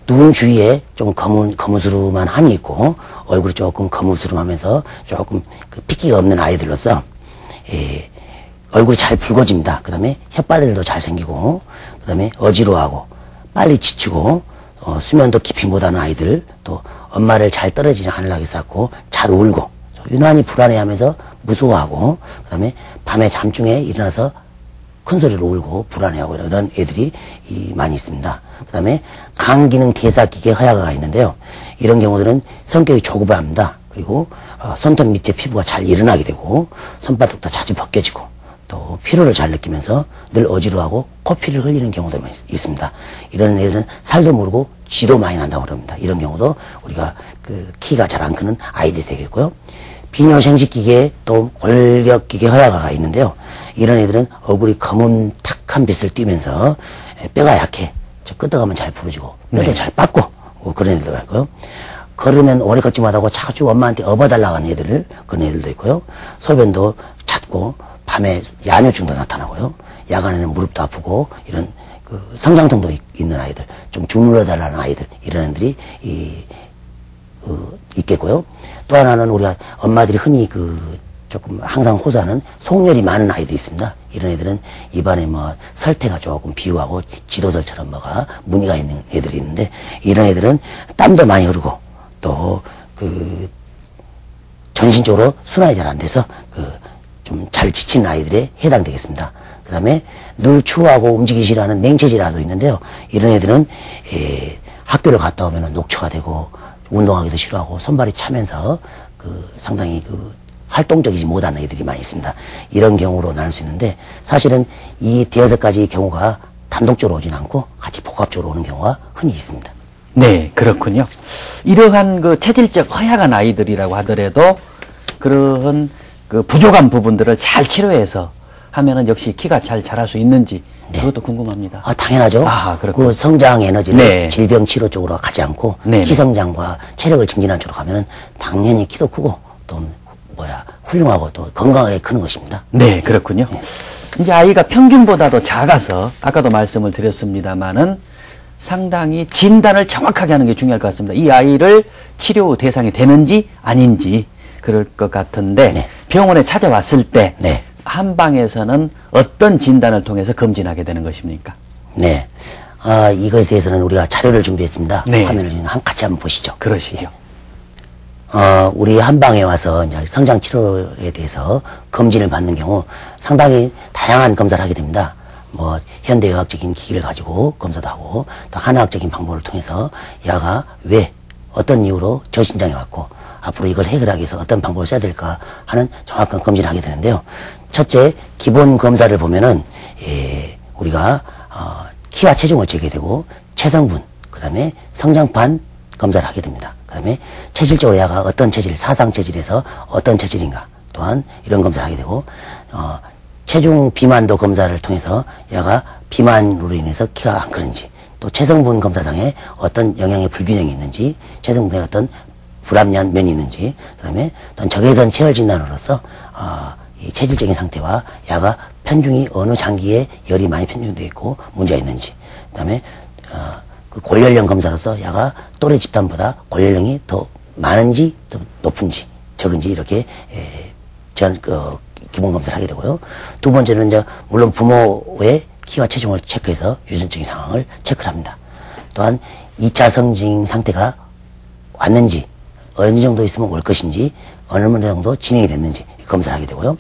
Speaker 2: 눈 주위에 좀 거무스름한 한이 있고 얼굴이 조금 거무스름하면서 조금 핏기가 없는 아이들로서 얼굴이 잘 붉어집니다. 그 다음에 혓바늘도 잘 생기고 그 다음에 어지러워하고 빨리 지치고 수면도 깊이 못하는 아이들 또 엄마를 잘 떨어지지 않으려고 했었고 잘 울고 유난히 불안해하면서 무서워하고 그 다음에 밤에 잠중에 일어나서 큰 소리로 울고 불안해하고 이런 애들이 많이 있습니다. 그 다음에 간기능 대사기계 허약아가 있는데요. 이런 경우들은 성격이 조급합니다. 그리고 손톱 밑에 피부가 잘 일어나게 되고 손바닥도 자주 벗겨지고 또 피로를 잘 느끼면서 늘 어지러워하고 코피를 흘리는 경우도 있습니다. 이런 애들은 살도 모르고 쥐도 많이 난다고 그럽니다. 이런 경우도 우리가 키가 잘 안 크는 아이들이 되겠고요. 비뇨생식기계 또 골격기계 허약아가 있는데요. 이런 애들은 얼굴이 검은 탁한 빛을 띠면서 뼈가 약해. 저 끄덕하면 잘 부러지고 뼈도 잘 빠고 그런 애들도 있고요. 걸으면 오래 걷지 못하고 자주 엄마한테 업어달라고 하는 애들, 그런 애들도 있고요. 소변도 잦고, 밤에 야뇨증도 나타나고요. 야간에는 무릎도 아프고, 이런, 성장통도 있는 아이들, 좀 주물러달라는 아이들, 이런 애들이, 있겠고요. 또 하나는 우리가 엄마들이 흔히 조금 항상 호소하는 속열이 많은 아이들이 있습니다. 이런 애들은 입안에 설태가 조금 비우하고 지도설처럼 무늬가 있는 애들이 있는데, 이런 애들은 땀도 많이 흐르고, 또, 전신적으로 순환이 잘 안 돼서, 좀 잘 지치는 아이들에 해당되겠습니다. 그 다음에 늘 추워하고 움직이기 싫어하는 냉체질아도 있는데요. 이런 애들은, 학교를 갔다 오면 녹초가 되고, 운동하기도 싫어하고, 손발이 차면서, 상당히 활동적이지 못한 애들이 많이 있습니다. 이런 경우로 나눌 수 있는데, 사실은 이 대여섯 가지 경우가 단독적으로 오진 않고 같이 복합적으로 오는 경우가 흔히 있습니다.
Speaker 1: 네, 그렇군요. 이러한 체질적 허약한 아이들이라고 하더라도 그런 부족한 부분들을 잘 치료해서 하면은 역시 키가 잘 자랄 수 있는지 그것도 궁금합니다.
Speaker 2: 당연하죠.
Speaker 1: 그렇군요.
Speaker 2: 성장 에너지를
Speaker 1: 네.
Speaker 2: 질병 치료 쪽으로 가지 않고
Speaker 1: 네.
Speaker 2: 키 성장과 체력을 증진하는 쪽으로 가면은 당연히 키도 크고 또 훌륭하고 또 건강하게 크는 것입니다.
Speaker 1: 네, 그렇군요.
Speaker 2: 네.
Speaker 1: 이제 아이가 평균보다도 작아서 아까도 말씀을 드렸습니다마는 상당히 진단을 정확하게 하는 게 중요할 것 같습니다. 이 아이를 치료 대상이 되는지 아닌지 그럴 것 같은데
Speaker 2: 네.
Speaker 1: 병원에 찾아왔을 때
Speaker 2: 네.
Speaker 1: 한방에서는 어떤 진단을 통해서 검진하게 되는 것입니까?
Speaker 2: 네. 이것에 대해서는 우리가 자료를 준비했습니다.
Speaker 1: 네.
Speaker 2: 화면을 같이 한번 보시죠.
Speaker 1: 그러시죠.
Speaker 2: 우리 한방에 와서 이제 성장 치료에 대해서 검진을 받는 경우 상당히 다양한 검사를 하게 됩니다. 현대의학적인 기기를 가지고 검사도 하고, 또 한의학적인 방법을 통해서 야가 왜, 어떤 이유로 저신장에 왔고, 앞으로 이걸 해결하기 위해서 어떤 방법을 써야 될까 하는 정확한 검진을 하게 되는데요. 첫째, 기본 검사를 보면은, 우리가, 키와 체중을 재게 되고, 체성분, 그 다음에 성장판 검사를 하게 됩니다. 그 다음에 체질적으로 야가 어떤 체질, 사상 체질에서 어떤 체질인가, 또한 이런 검사를 하게 되고, 체중 비만도 검사를 통해서 야가 비만으로 인해서 키가 안 크는지, 또 체성분 검사상에 어떤 영양의 불균형이 있는지, 체성분에 어떤 불합리한 면이 있는지, 그 다음에 또 적외선 체열 진단으로서 이 체질적인 상태와 야가 편중이 어느 장기에 열이 많이 편중되어 있고 문제가 있는지, 그 다음에 골연령 검사로서 야가 또래 집단보다 골연령이 더 많은지 더 높은지 적은지 이렇게 기본 검사를 하게 되고요. 두 번째는 이제 물론 부모의 키와 체중을 체크해서 유전적인 상황을 체크를 합니다. 또한 2차 성징 상태가 왔는지, 어느 정도 있으면 올 것인지, 어느 정도 진행이 됐는지 검사를 하게 되고요.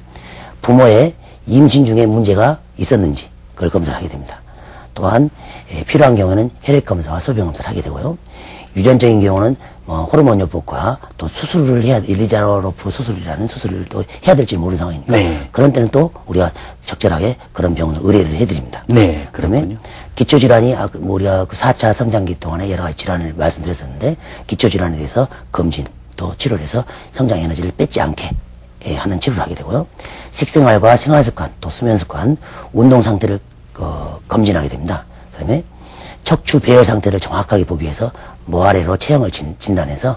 Speaker 2: 부모의 임신 중에 문제가 있었는지 그걸 검사를 하게 됩니다. 또한 필요한 경우에는 혈액 검사와 소변 검사를 하게 되고요. 유전적인 경우는 호르몬 요법과 또 수술을 해야, 일리자로프 수술이라는 수술을 또 해야 될지 모르는 상황이니까
Speaker 1: 네.
Speaker 2: 그런 때는 또 우리가 적절하게 그런 병원을 의뢰를 해드립니다.
Speaker 1: 네,
Speaker 2: 그다음에
Speaker 1: 그렇군요.
Speaker 2: 기초질환이 우리가 4차 성장기 동안에 여러 가지 질환을 말씀드렸었는데, 기초질환에 대해서 검진 또 치료를 해서 성장 에너지를 뺏지 않게 하는 치료를 하게 되고요. 식생활과 생활습관 또 수면습관, 운동 상태를 검진하게 됩니다. 그다음에 척추 배열 상태를 정확하게 보기 위해서 모아래로 체형을 진단해서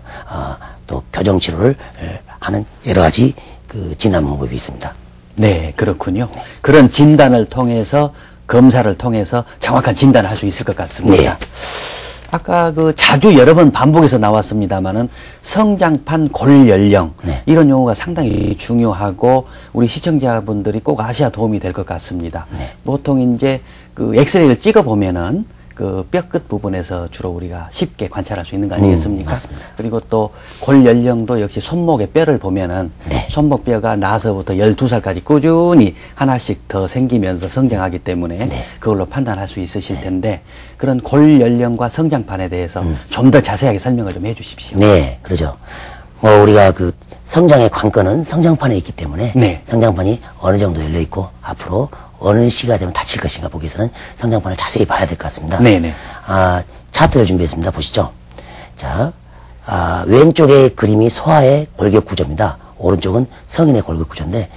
Speaker 2: 또 교정 치료를 하는 여러 가지 진단 방법이 있습니다.
Speaker 1: 네, 그렇군요. 그런 진단을 통해서 검사를 통해서 정확한 진단을 할 수 있을 것 같습니다.
Speaker 2: 네.
Speaker 1: 아까 자주 여러 번 반복해서 나왔습니다마는 성장판 골연령
Speaker 2: 네.
Speaker 1: 이런 용어가 상당히 중요하고 우리 시청자분들이 꼭 아셔야 도움이 될 것 같습니다.
Speaker 2: 네.
Speaker 1: 보통 이제 엑스레이를 찍어 보면은 뼈끝 부분에서 주로 우리가 쉽게 관찰할 수 있는 거 아니겠습니까?
Speaker 2: 맞습니다.
Speaker 1: 그리고 또 골연령도 역시 손목의 뼈를 보면은
Speaker 2: 네.
Speaker 1: 손목뼈가 나서부터 12살까지 꾸준히 하나씩 더 생기면서 성장하기 때문에
Speaker 2: 네.
Speaker 1: 그걸로 판단할 수 있으실 텐데 그런 골연령과 성장판에 대해서 좀 더 자세하게 설명을 좀 해주십시오.
Speaker 2: 네, 그러죠. 우리가 성장의 관건은 성장판에 있기 때문에
Speaker 1: 네.
Speaker 2: 성장판이 어느 정도 열려 있고 앞으로 어느 시기가 되면 닫힐 것인가 보기 위해서는 성장판을 자세히 봐야 될 것 같습니다.
Speaker 1: 네네.
Speaker 2: 차트를 준비했습니다. 보시죠. 자, 왼쪽의 그림이 소아의 골격 구조입니다. 오른쪽은 성인의 골격 구조인데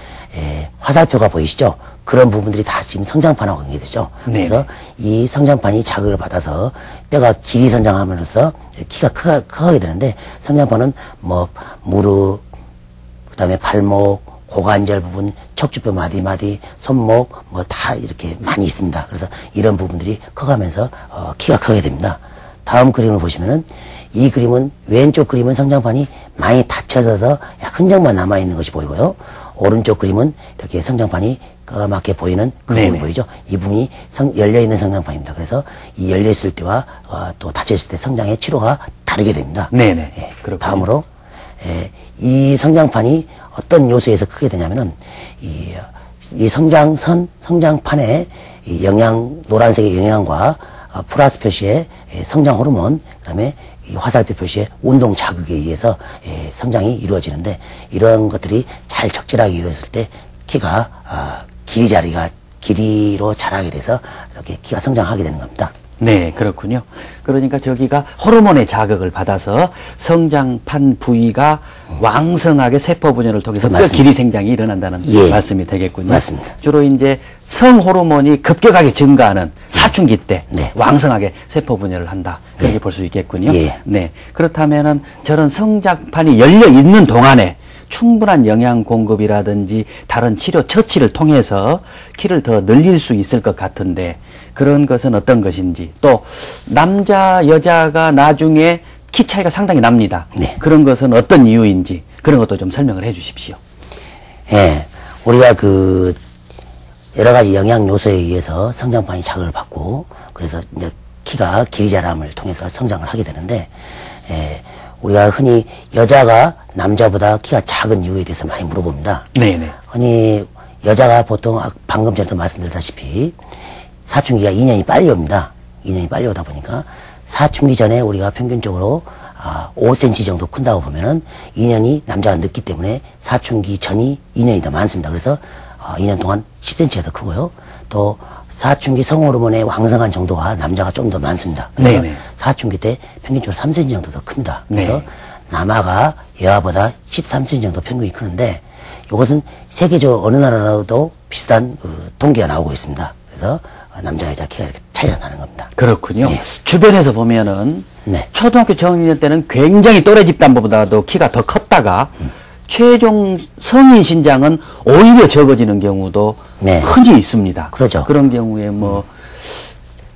Speaker 2: 화살표가 보이시죠? 그런 부분들이 다 지금 성장판하고 연계되죠.
Speaker 1: 네.
Speaker 2: 그래서 이 성장판이 자극을 받아서 뼈가 길이 성장함으로써 키가 크게 되는데 성장판은 뭐 무릎, 그다음에 발목, 고관절 부분, 척추뼈 마디마디, 손목 뭐 다 이렇게 많이 있습니다. 그래서 이런 부분들이 커가면서 키가 크게 됩니다. 다음 그림을 보시면은 이 그림은 왼쪽 그림은 성장판이 많이 닫혀져서 흔적만 남아있는 것이 보이고요. 오른쪽 그림은 이렇게 성장판이 까맣게 보이는 그 부분이 보이죠. 이 부분이 열려있는 성장판입니다. 그래서 이 열려있을 때와 또 닫혀있을 때 성장의 치료가 다르게 됩니다.
Speaker 1: 네네.
Speaker 2: 예, 다음으로 이 성장판이 어떤 요소에서 크게 되냐면은 이 성장판의 이 노란색의 영양과 플러스 표시의 성장 호르몬, 그다음에 이 화살표 표시의 운동 자극에 의해서 성장이 이루어지는데 이런 것들이 잘 적절하게 이루어졌을 때 키가 길이로 자라게 돼서 이렇게 키가 성장하게 되는 겁니다.
Speaker 1: 네, 그렇군요. 그러니까 저기가 호르몬의 자극을 받아서 성장판 부위가 왕성하게 세포 분열을 통해서 뼈 길이 생장이 일어난다는 말씀이 되겠군요.
Speaker 2: 맞습니다.
Speaker 1: 주로 이제 성 호르몬이 급격하게 증가하는 사춘기 때 왕성하게 세포 분열을 한다. 그렇게 볼 수 있겠군요. 네. 그렇다면은 저런 성장판이 열려 있는 동안에 충분한 영양 공급이라든지 다른 치료 처치를 통해서 키를 더 늘릴 수 있을 것 같은데 그런 것은 어떤 것인지, 또 남자 여자가 나중에 키 차이가 상당히 납니다. 그런 것은 어떤 이유인지 그런 것도 좀 설명을 해 주십시오.
Speaker 2: 예, 우리가 여러 가지 영양 요소에 의해서 성장판이 자극을 받고 그래서 이제 키가 길이 자람을 통해서 성장을 하게 되는데 우리가 흔히 여자가 남자보다 키가 작은 이유에 대해서 많이 물어봅니다.
Speaker 1: 네네.
Speaker 2: 흔히 여자가 보통 방금 전에도 말씀드렸다시피 사춘기가 2년이 빨리 옵니다. 2년이 빨리 오다 보니까 사춘기 전에 우리가 평균적으로 5cm 정도 큰다고 보면은 2년이 남자가 늦기 때문에 사춘기 전이 2년이 더 많습니다. 그래서 2년 동안 10cm가 더 크고요. 또 사춘기 성호르몬의 왕성한 정도가 남자가 좀 더 많습니다. 그래서 사춘기 때 평균적으로 3cm 정도 더 큽니다. 그래서 남아가 여아보다 13cm 정도 평균이 크는데 이것은 세계적 어느 나라라도 비슷한 통계가 나오고 있습니다. 그래서 남자 여자 키가 이렇게 차이가 나는 겁니다.
Speaker 1: 그렇군요. 주변에서 보면은 초등학교 저학년 때는 굉장히 또래 집단보다도 키가 더 컸다가 최종 성인 신장은 오히려 적어지는 경우도 흔히 있습니다.
Speaker 2: 그렇죠.
Speaker 1: 그런 경우에 뭐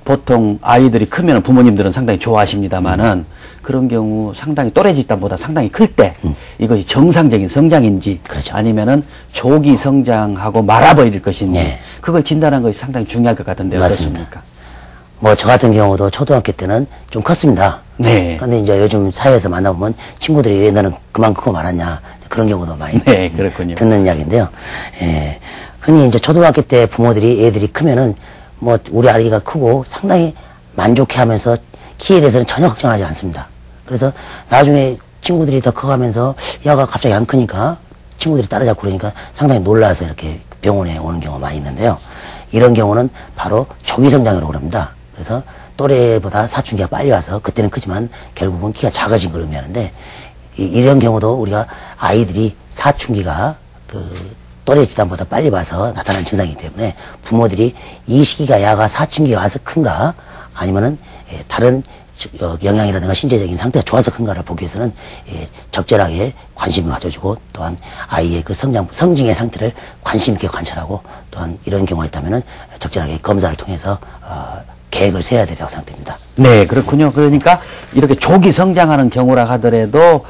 Speaker 1: 보통 아이들이 크면 부모님들은 상당히 좋아하십니다만은 그런 경우 상당히 또래 집단보다 상당히 클 때 이것이 정상적인 성장인지 아니면은 조기 성장하고 말아버릴 것인지 그걸 진단하는 것이 상당히 중요할 것 같은데 어떻습니까?
Speaker 2: 뭐 저 같은 경우도 초등학교 때는 좀 컸습니다. 그런데 이제 요즘 사회에서 만나보면 친구들이 왜 너는 그만 크고 말았냐 그런 경우도 많이
Speaker 1: 그렇군요.
Speaker 2: 듣는 이야기인데요. 흔히 이제 초등학교 때 부모들이 애들이 크면은 뭐 우리 아이가 크고 상당히 만족해하면서 키에 대해서는 전혀 걱정하지 않습니다. 그래서 나중에 친구들이 더 커가면서 야가 갑자기 안 크니까 친구들이 따라잡고 그러니까 상당히 놀라서 이렇게 병원에 오는 경우가 많이 있는데요. 이런 경우는 바로 조기 성장이라고 그럽니다. 그래서 또래보다 사춘기가 빨리 와서 그때는 크지만 결국은 키가 작아진 걸 의미하는데 이런 경우도 우리가 아이들이 사춘기가 또래 집단보다 빨리 와서 나타나는 증상이기 때문에 부모들이 이 시기가 야가 사춘기가 와서 큰가 아니면은 다른 영양이라든가 신체적인 상태가 좋아서 큰가를 보기 위해서는 적절하게 관심을 가져주고 또한 아이의 그 성징의 상태를 관심 있게 관찰하고 또한 이런 경우가 있다면은 적절하게 검사를 통해서 계획을 세워야 되라고 생각됩니다.
Speaker 1: 네, 그렇군요. 그러니까 이렇게 조기 성장하는 경우라 하더라도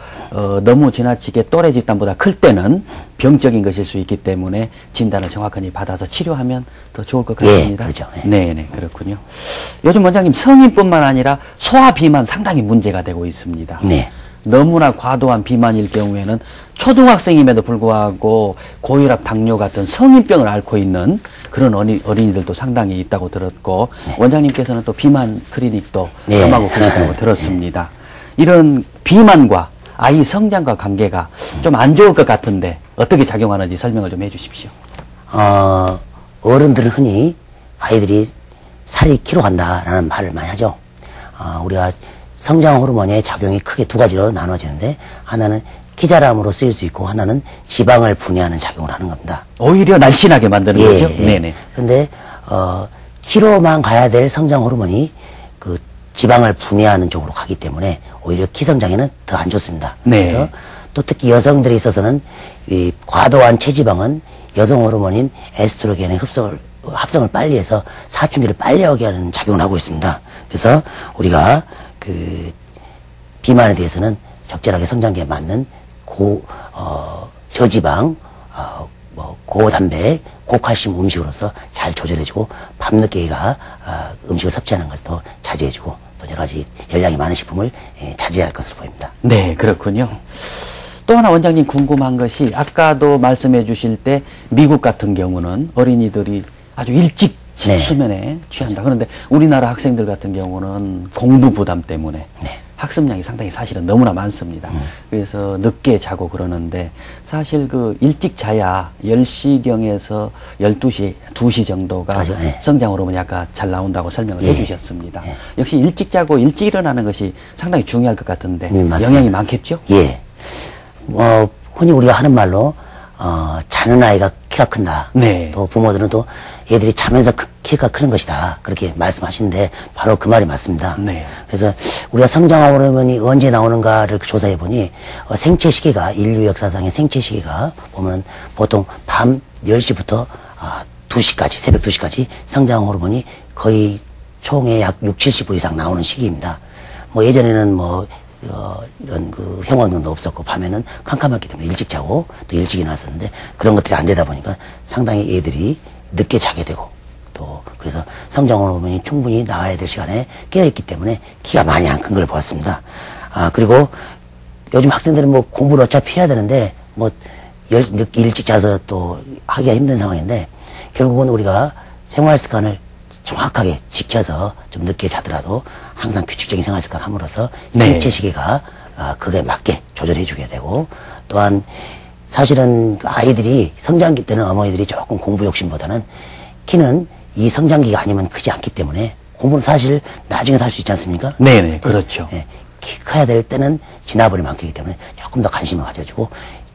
Speaker 1: 너무 지나치게 또래 집단보다 클 때는 병적인 것일 수 있기 때문에 진단을 정확하게 받아서 치료하면 더 좋을 것 같습니다.
Speaker 2: 그렇죠.
Speaker 1: 네, 그렇군요. 요즘 원장님 성인뿐만 아니라 소아 비만 상당히 문제가 되고 있습니다. 너무나 과도한 비만일 경우에는 초등학생임에도 불구하고 고혈압, 당뇨 같은 성인병을 앓고 있는 그런 어린이들도 상당히 있다고 들었고 원장님께서는 또 비만 클리닉도 겸하고 계시다고 들었습니다. 이런 비만과 아이 성장과 관계가 좀 안 좋을 것 같은데 어떻게 작용하는지 설명을 좀 해주십시오.
Speaker 2: 어른들은 흔히 아이들이 살이 키로 간다라는 말을 많이 하죠. 우리가 성장 호르몬의 작용이 크게 두 가지로 나눠지는데 하나는 키 자람으로 쓰일 수 있고 하나는 지방을 분해하는 작용을 하는 겁니다.
Speaker 1: 오히려 날씬하게 만드는
Speaker 2: 예,
Speaker 1: 거죠?
Speaker 2: 예.
Speaker 1: 네네.
Speaker 2: 근데 키로만 가야 될 성장 호르몬이 그 지방을 분해하는 쪽으로 가기 때문에 오히려 키 성장에는 더 안 좋습니다.
Speaker 1: 네.
Speaker 2: 그래서 또 특히 여성들에 있어서는 이 과도한 체지방은 여성 호르몬인 에스트로겐의 합성을 빨리 해서 사춘기를 빨리 하게 하는 작용을 하고 있습니다. 그래서 우리가 그 비만에 대해서는 적절하게 성장기에 맞는 저지방, 고단백, 고칼슘 음식으로서 잘 조절해주고 밤늦게가 음식을 섭취하는 것도 자제해주고 또 여러 가지 열량이 많은 식품을 자제할 것으로 보입니다.
Speaker 1: 네, 그렇군요. 또 하나 원장님 궁금한 것이 아까도 말씀해 주실 때 미국 같은 경우는 어린이들이 아주 일찍
Speaker 2: 네.
Speaker 1: 수면에 취한다. 그런데 우리나라 학생들 같은 경우는 공부 부담 때문에
Speaker 2: 네.
Speaker 1: 학습량이 상당히 사실은 너무나 많습니다. 그래서 늦게 자고 그러는데 사실 그 일찍 자야 10시경에서 12시, 2시 정도가
Speaker 2: 맞아요. 네.
Speaker 1: 성장 호르몬이 아까 잘 나온다고 설명을
Speaker 2: 예.
Speaker 1: 해주셨습니다.
Speaker 2: 예.
Speaker 1: 역시 일찍 자고 일찍 일어나는 것이 상당히 중요할 것 같은데
Speaker 2: 맞습니다.
Speaker 1: 영향이 많겠죠?
Speaker 2: 예. 흔히 우리가 하는 말로 자는 아이가 키가 큰다.
Speaker 1: 네.
Speaker 2: 또 부모들은 또 얘들이 자면서 키가 크는 것이다. 그렇게 말씀하시는데 바로 그 말이 맞습니다.
Speaker 1: 네.
Speaker 2: 그래서 우리가 성장 호르몬이 언제 나오는가를 조사해 보니 생체 시계가 인류 역사상의 생체 시계가 보면 보통 밤 10시부터 2시까지 새벽 2시까지 성장 호르몬이 거의 총에 약 6, 70% 이상 나오는 시기입니다. 뭐 예전에는 이런 그 형광등도 없었고 밤에는 캄캄했기 때문에 일찍 자고 또 일찍 일어났었는데 그런 것들이 안 되다 보니까 상당히 애들이 늦게 자게 되고 또 그래서 성장 호르몬이 충분히 나와야 될 시간에 깨어있기 때문에 키가 많이 안 큰 걸 보았습니다. 그리고 요즘 학생들은 뭐 공부를 어차피 해야 되는데 일찍 자서 또 하기가 힘든 상황인데 결국은 우리가 생활 습관을 정확하게 지켜서 좀 늦게 자더라도 항상 규칙적인 생활 습관을 함으로써
Speaker 1: 네.
Speaker 2: 생체 시계가 그거에 맞게 조절해 주게 되고 또한 사실은 아이들이 성장기 때는 어머니들이 조금 공부 욕심보다는 키는 이 성장기가 아니면 크지 않기 때문에 공부는 사실 나중에 할 수 있지 않습니까?
Speaker 1: 네네, 그렇죠.
Speaker 2: 네, 키 커야 될 때는 지나버리면 안 크기 때문에 조금 더 관심을 가져주고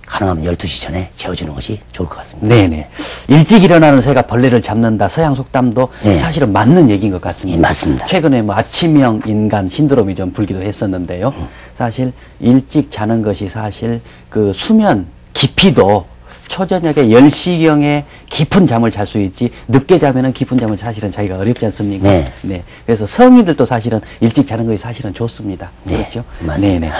Speaker 2: 가능하면 12시 전에 재워주는 것이 좋을 것 같습니다.
Speaker 1: 네네. 일찍 일어나는 새가 벌레를 잡는다. 서양 속담도
Speaker 2: 네.
Speaker 1: 사실은 맞는 얘기인 것 같습니다.
Speaker 2: 예, 맞습니다.
Speaker 1: 최근에 뭐 아침형 인간 신드롬이 좀 불기도 했었는데요. 사실 일찍 자는 것이 사실 그 수면 깊이도 초저녁에 10시경에 깊은 잠을 잘 수 있지 늦게 자면은 깊은 잠을 사실은 자기가 어렵지 않습니까?
Speaker 2: 네.
Speaker 1: 네. 그래서 성인들도 사실은 일찍 자는 것이 사실은 좋습니다.
Speaker 2: 네,
Speaker 1: 그렇죠?
Speaker 2: 맞습니다.
Speaker 1: 네네.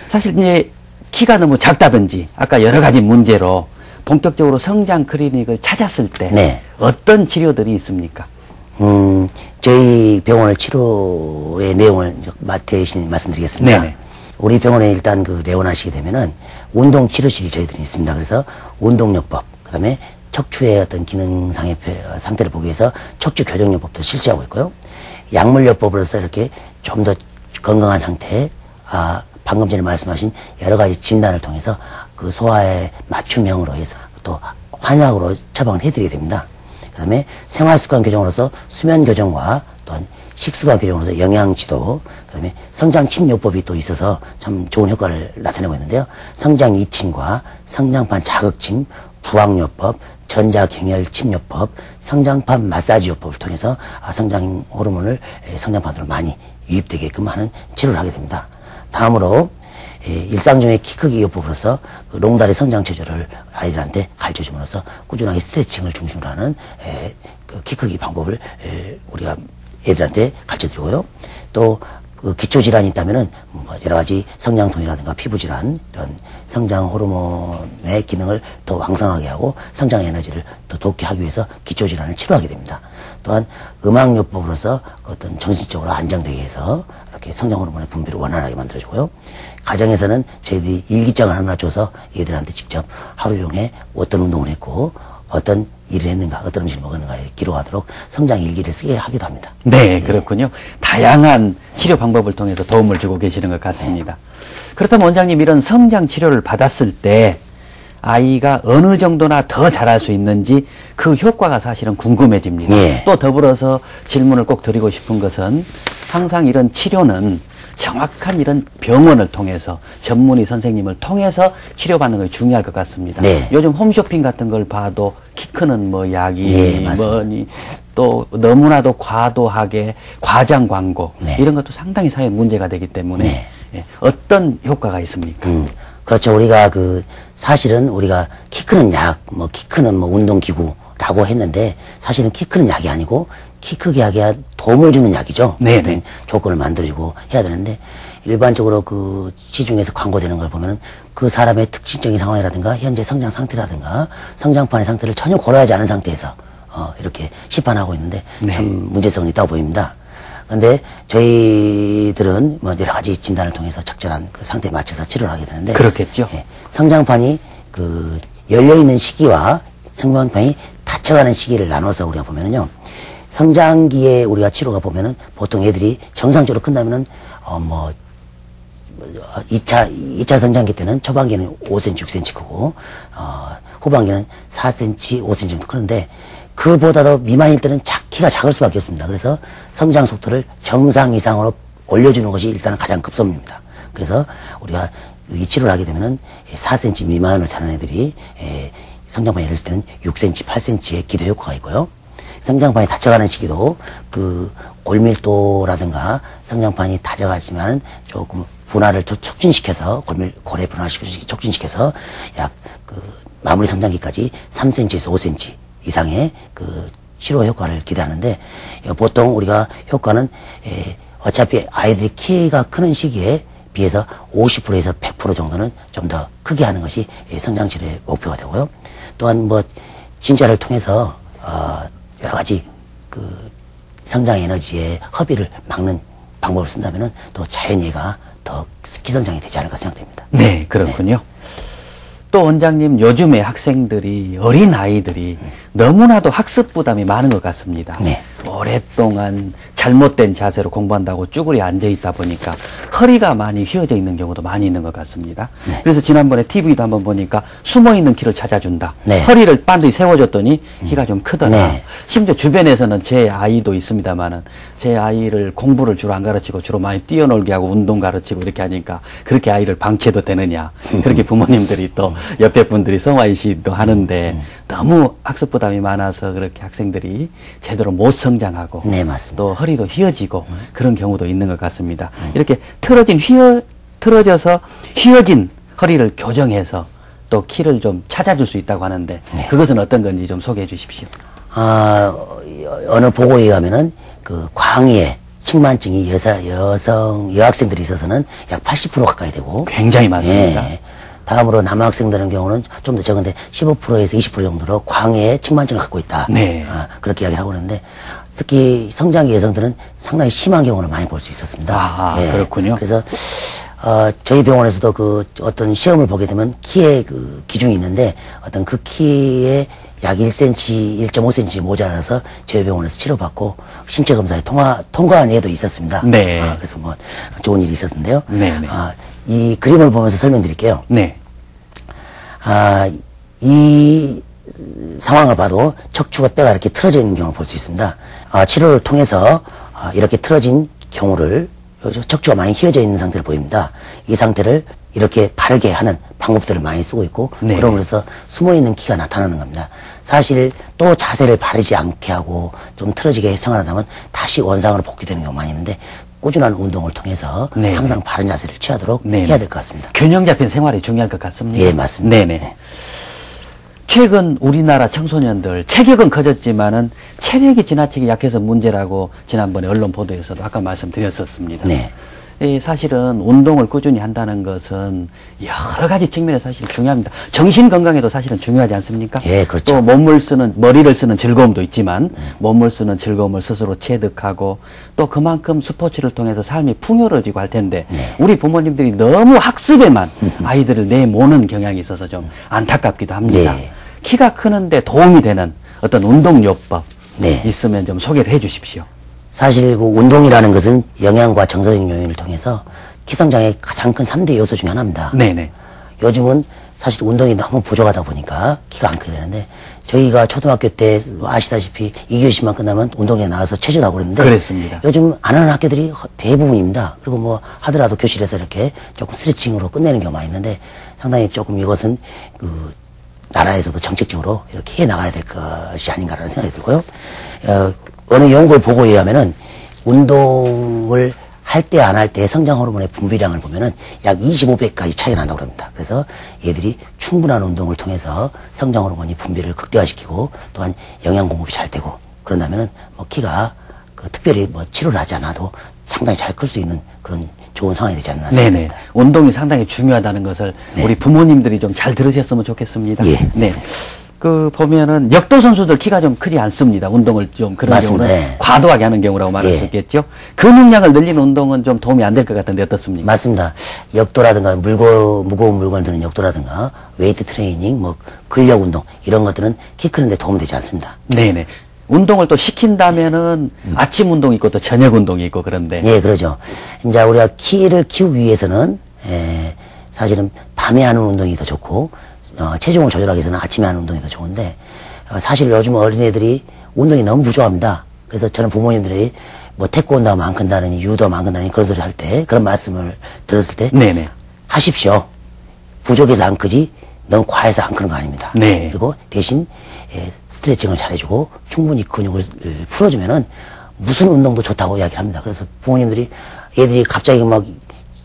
Speaker 1: 사실 이제 키가 너무 작다든지 아까 여러 가지 문제로 본격적으로 성장 클리닉을 찾았을 때
Speaker 2: 네.
Speaker 1: 어떤 치료들이 있습니까?
Speaker 2: 저희 병원의 치료의 내용을 대신 말씀드리겠습니다.
Speaker 1: 네네.
Speaker 2: 우리 병원에 일단 그 내원하시게 되면은 운동 치료실이 저희들이 있습니다. 그래서 운동요법, 그다음에 척추의 어떤 기능상의 상태를 보기 위해서 척추 교정요법도 실시하고 있고요. 약물요법으로서 이렇게 좀 더 건강한 상태, 방금 전에 말씀하신 여러 가지 진단을 통해서 그 소화의 맞춤형으로 해서 또 환약으로 처방을 해드리게 됩니다. 그 다음에 생활습관 교정으로서 수면 교정과 또한 식습관 교정으로서 영양지도, 그 다음에 성장 침요법이 또 있어서 참 좋은 효과를 나타내고 있는데요. 성장 이침과 성장판 자극침, 부항요법, 전자경혈침요법, 성장판 마사지요법을 통해서 성장 호르몬을 성장판으로 많이 유입되게끔 하는 치료를 하게 됩니다. 다음으로 일상 중에 키 크기 요법으로서 그 롱다리 성장 체조를 아이들한테 가르쳐 줌으로써 꾸준하게 스트레칭을 중심으로 하는 그 키 크기 방법을 우리가 애들한테 가르쳐 드리고요. 또 그 기초 질환이 있다면은 뭐 여러 가지 성장통이라든가 피부 질환, 이런 성장 호르몬의 기능을 더 왕성하게 하고 성장 에너지를 더 돋게 하기 위해서 기초 질환을 치료하게 됩니다. 또한 음악요법으로서 어떤 정신적으로 안정되게 해서 이렇게 성장 호르몬의 분비를 원활하게 만들어주고요. 가정에서는 저희들이 일기장을 하나 줘서 얘들한테 직접 하루 종일 어떤 운동을 했고 어떤 일을 했는가, 어떤 음식을 먹었는가에 기록하도록 성장 일기를 쓰게 하기도 합니다.
Speaker 1: 네, 그렇군요. 다양한 치료 방법을 통해서 도움을 주고 계시는 것 같습니다. 그렇다면 원장님 이런 성장 치료를 받았을 때 아이가 어느 정도나 더 잘할 수 있는지 그 효과가 사실은 궁금해집니다.
Speaker 2: 예.
Speaker 1: 또 더불어서 질문을 꼭 드리고 싶은 것은 항상 이런 치료는 정확한 이런 병원을 통해서 전문의 선생님을 통해서 치료받는 것이 중요할 것 같습니다.
Speaker 2: 네.
Speaker 1: 요즘 홈쇼핑 같은 걸 봐도 키 크는 뭐 약이
Speaker 2: 네,
Speaker 1: 뭐니 또 너무나도 과도하게 과장 광고
Speaker 2: 네.
Speaker 1: 이런 것도 상당히 사회 문제가 되기 때문에
Speaker 2: 네.
Speaker 1: 예, 어떤 효과가 있습니까?
Speaker 2: 그렇죠. 우리가 사실은 우리가 키 크는 약, 뭐 키 크는 뭐 운동기구라고 했는데 사실은 키 크는 약이 아니고 키 크게 하게 도움을 주는 약이죠.
Speaker 1: 네네.
Speaker 2: 어떤 조건을 만들어주고 해야 되는데 일반적으로 시중에서 광고되는 걸 보면은 그 사람의 특징적인 상황이라든가 현재 성장 상태라든가 성장판의 상태를 전혀 고려하지 않은 상태에서 이렇게 시판하고 있는데
Speaker 1: 네.
Speaker 2: 참 문제성이 있다고 보입니다. 근데 저희들은 뭐 여러 가지 진단을 통해서 적절한 그 상태에 맞춰서 치료를 하게 되는데
Speaker 1: 그렇겠죠.
Speaker 2: 예, 성장판이 열려 있는 시기와 성장판이 닫혀가는 시기를 나눠서 우리가 보면은요. 성장기에 우리가 치료가 보면은 보통 애들이 정상적으로 끝나면은 2차 성장기 때는 초반기는 5cm, 6cm 크고 후반기는 4cm, 5cm 정도 크는데 그보다도 미만일 때는 키가 작을 수밖에 없습니다. 그래서 성장 속도를 정상 이상으로 올려주는 것이 일단은 가장 급선무입니다. 그래서 우리가 이 치료를 하게 되면은 4cm 미만으로 자란 애들이 성장판이 열렸을 때는 6cm, 8cm의 기도 효과가 있고요. 성장판이 닫혀가는 시기도 골밀도라든가 성장판이 닫혀가지만 조금 분할을 촉진시켜서 고래 분할 촉진시켜서 약 마무리 성장기까지 3cm에서 5cm 이상의 치료 효과를 기대하는데 보통 우리가 효과는 어차피 아이들이 키가 크는 시기에 비해서 50%에서 100% 정도는 좀 더 크게 하는 것이 성장치료의 목표가 되고요. 또한 진짜를 통해서 여러 가지 성장 에너지의 허비를 막는 방법을 쓴다면은 또 자연예가 더 기성장이 되지 않을까 생각됩니다.
Speaker 1: 네, 그렇군요. 또 원장님, 요즘에 학생들이, 어린 아이들이 너무나도 학습 부담이 많은 것 같습니다.
Speaker 2: 네.
Speaker 1: 오랫동안 잘못된 자세로 공부한다고 쭈그려 앉아 있다 보니까 허리가 많이 휘어져 있는 경우도 많이 있는 것 같습니다.
Speaker 2: 네.
Speaker 1: 그래서 지난번에 TV도 한번 보니까 숨어 있는 키를 찾아준다.
Speaker 2: 네.
Speaker 1: 허리를 반드시 세워줬더니 키가 좀 크더라.
Speaker 2: 네.
Speaker 1: 심지어 주변에서는 제 아이도 있습니다만은 제 아이를 공부를 주로 안 가르치고 주로 많이 뛰어놀게 하고 운동 가르치고 이렇게 하니까 그렇게 아이를 방치해도 되느냐. 그렇게 부모님들이 또 옆에 분들이 성화이시도 하는데 너무 학습 부담이 많아서 그렇게 학생들이 제대로 못 성장하고
Speaker 2: 네, 맞습니다.
Speaker 1: 또 허리도 휘어지고 그런 경우도 있는 것 같습니다. 이렇게 틀어져서 휘어진 허리를 교정해서 또 키를 좀 찾아줄 수 있다고 하는데
Speaker 2: 네.
Speaker 1: 그것은 어떤 건지 좀 소개해 주십시오.
Speaker 2: 어느 보고에 의하면은 광의에 측만증이 여학생들이 있어서는 약 80% 가까이 되고
Speaker 1: 굉장히 많습니다.
Speaker 2: 예. 다음으로 남학생들의 경우는 좀 더 적은데 15%에서 20% 정도로 광해에 측만증을 갖고 있다.
Speaker 1: 네.
Speaker 2: 그렇게 이야기를 하고 있는데 특히 성장기 여성들은 상당히 심한 경우를 많이 볼 수 있었습니다.
Speaker 1: 아, 그렇군요.
Speaker 2: 그래서 저희 병원에서도 어떤 시험을 보게 되면 키의 기준이 있는데 어떤 그 키에 약 1cm, 1.5cm 모자라서 저희 병원에서 치료받고 신체 검사에 통과한 애도 있었습니다.
Speaker 1: 네.
Speaker 2: 그래서 좋은 일이 있었는데요.
Speaker 1: 네, 네.
Speaker 2: 이 그림을 보면서 설명드릴게요.
Speaker 1: 네.
Speaker 2: 이 상황을 봐도 척추가 뼈가 이렇게 틀어져 있는 경우를 볼 수 있습니다. 치료를 통해서 이렇게 틀어진 경우를 척추가 많이 휘어져 있는 상태를 보입니다. 이 상태를 이렇게 바르게 하는 방법들을 많이 쓰고 있고
Speaker 1: 네.
Speaker 2: 그러면서 숨어있는 키가 나타나는 겁니다. 사실 또 자세를 바르지 않게 하고 좀 틀어지게 생활하다면 다시 원상으로 복귀되는 경우가 많이 있는데 꾸준한 운동을 통해서
Speaker 1: 네.
Speaker 2: 항상 바른 자세를 취하도록
Speaker 1: 네.
Speaker 2: 해야 될 것 같습니다.
Speaker 1: 균형 잡힌 생활이 중요할 것 같습니다.
Speaker 2: 예, 맞습니다.
Speaker 1: 네네.
Speaker 2: 네.
Speaker 1: 최근 우리나라 청소년들 체격은 커졌지만은 체력이 지나치게 약해서 문제라고 지난번에 언론 보도에서도 아까 말씀드렸었습니다.
Speaker 2: 네.
Speaker 1: 사실은 운동을 꾸준히 한다는 것은 여러 가지 측면에서 사실 중요합니다. 정신 건강에도 사실은 중요하지 않습니까?
Speaker 2: 예, 그렇죠.
Speaker 1: 또 머리를 쓰는 즐거움도 있지만 몸을 쓰는 즐거움을 스스로 체득하고 또 그만큼 스포츠를 통해서 삶이 풍요로워지고 할 텐데
Speaker 2: 네.
Speaker 1: 우리 부모님들이 너무 학습에만 아이들을 내모는 경향이 있어서 좀 안타깝기도 합니다.
Speaker 2: 네.
Speaker 1: 키가 크는데 도움이 되는 어떤 운동요법
Speaker 2: 네.
Speaker 1: 있으면 좀 소개를 해 주십시오.
Speaker 2: 사실 운동이라는 것은 영양과 정서적 요인을 통해서 키성장의 가장 큰 3대 요소 중에 하나입니다.
Speaker 1: 네네.
Speaker 2: 요즘은 사실 운동이 너무 부족하다 보니까 키가 안 크게 되는데 저희가 초등학교 때 아시다시피 2교시만 끝나면 운동장에 나와서 체조도 하고 그랬는데
Speaker 1: 그랬습니다.
Speaker 2: 요즘 안 하는 학교들이 대부분입니다. 그리고 뭐 하더라도 교실에서 이렇게 조금 스트레칭으로 끝내는 경우가 있는데 상당히 조금 이것은 그 나라에서도 정책적으로 이렇게 해 나가야 될 것이 아닌가라는 생각이 들고요. 어느 연구를 보고에 의하면은 운동을 할 때 안 할 때 성장 호르몬의 분비량을 보면은 약 25배까지 차이가 난다고 합니다. 그래서 얘들이 충분한 운동을 통해서 성장 호르몬이 분비를 극대화시키고 또한 영양 공급이 잘 되고 그런다면은 뭐 키가 그 특별히 뭐 치료를 하지 않아도 상당히 잘 클 수 있는 그런 좋은 상황이 되지 않나 생각합니다.
Speaker 1: 운동이 상당히 중요하다는 것을
Speaker 2: 네.
Speaker 1: 우리 부모님들이 좀 잘 들으셨으면 좋겠습니다.
Speaker 2: 예.
Speaker 1: 네. 그 보면은 역도 선수들 키가 좀 크지 않습니다. 운동을 좀 그런
Speaker 2: 맞습니다.
Speaker 1: 경우는
Speaker 2: 네.
Speaker 1: 과도하게 하는 경우라고 말할
Speaker 2: 예.
Speaker 1: 수 있겠죠. 근육량을 늘리는 운동은 좀 도움이 안 될 것 같은데 어떻습니까?
Speaker 2: 맞습니다. 역도라든가 무거운 물건을 드는 역도라든가 웨이트 트레이닝, 뭐 근력 운동 이런 것들은 키 크는 데 도움이 되지 않습니다.
Speaker 1: 네네. 운동을 또 시킨다면은 아침 운동이 있고 또 저녁 운동이 있고 그런데.
Speaker 2: 예, 그러죠. 이제 우리가 키를 키우기 위해서는 사실은 밤에 하는 운동이 더 좋고 체중을 조절하기 위해서는 아침에 하는 운동이 더 좋은데 사실 요즘 어린애들이 운동이 너무 부족합니다. 그래서 저는 부모님들이 뭐 태권도 하면 안 큰다느니 유도 하면 안 큰다느니 그런 소리 할 때 그런 말씀을 들었을 때
Speaker 1: 네네.
Speaker 2: 하십시오. 부족해서 안 크지 너무 과해서 안 크는 거 아닙니다.
Speaker 1: 네.
Speaker 2: 그리고 대신 스트레칭을 잘해주고 충분히 근육을 풀어주면은 무슨 운동도 좋다고 이야기를 합니다. 그래서 부모님들이 애들이 갑자기 막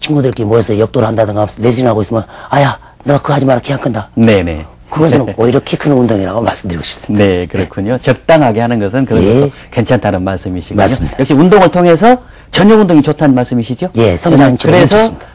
Speaker 2: 친구들끼리 모여서 역도를 한다든가 레슬링 하고 있으면 아야 너 그거 하지 마라 키 안 큰다.
Speaker 1: 네네.
Speaker 2: 그것은 오히려 키 크는 운동이라고 말씀드리고 싶습니다.
Speaker 1: 네, 그렇군요. 적당하게 하는 것은 그런
Speaker 2: 예.
Speaker 1: 것도 괜찮다는 말씀이시군요.
Speaker 2: 맞습니다.
Speaker 1: 역시 운동을 통해서 저녁 운동이 좋다는 말씀이시죠?
Speaker 2: 예, 성장
Speaker 1: 그래서
Speaker 2: 좋습니다.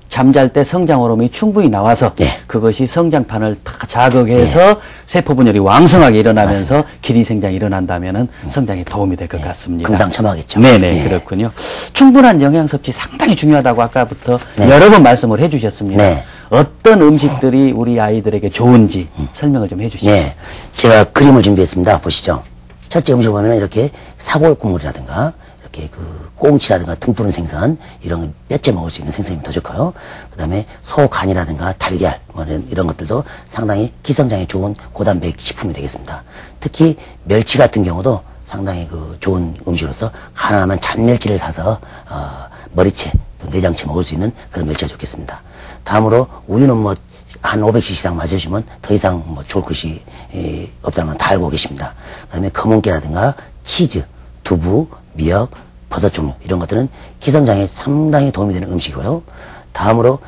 Speaker 1: 잠잘 때 성장 호르몬이 충분히 나와서
Speaker 2: 예.
Speaker 1: 그것이 성장판을 다 자극해서 세포 분열이 왕성하게 일어나면서 길이 생장이 일어난다면은 성장에 도움이 될 것 같습니다.
Speaker 2: 금상첨화겠죠.
Speaker 1: 네네,
Speaker 2: 예.
Speaker 1: 그렇군요. 충분한 영양 섭취 상당히 중요하다고 아까부터
Speaker 2: 네.
Speaker 1: 여러 번 말씀을 해주셨습니다.
Speaker 2: 네.
Speaker 1: 어떤 음식들이 우리 아이들에게 좋은지 설명을 좀 해주시죠.
Speaker 2: 예, 제가 그림을 준비했습니다. 보시죠. 첫째 음식 보면 이렇게 사골 국물이라든가 이렇게 그 꽁치라든가 등푸른 생선 이런 뼈째 먹을 수 있는 생선이면 더 좋고요. 그다음에 소 간이라든가 달걀 뭐 이런 것들도 상당히 기성장에 좋은 고단백 식품이 되겠습니다. 특히 멸치 같은 경우도 상당히 그 좋은 음식으로서 가능하면 잔멸치를 사서 머리채 또 내장채 먹을 수 있는 그런 멸치가 좋겠습니다. 다음으로 우유는 뭐 한 500cc 이상 마셔주면 더 이상 뭐 좋을 것이 없다는 건 다 알고 계십니다. 그다음에 검은깨라든가 치즈, 두부, 미역, 버섯 종류 이런 것들은 기성장에 상당히 도움이 되는 음식이고요. 다음으로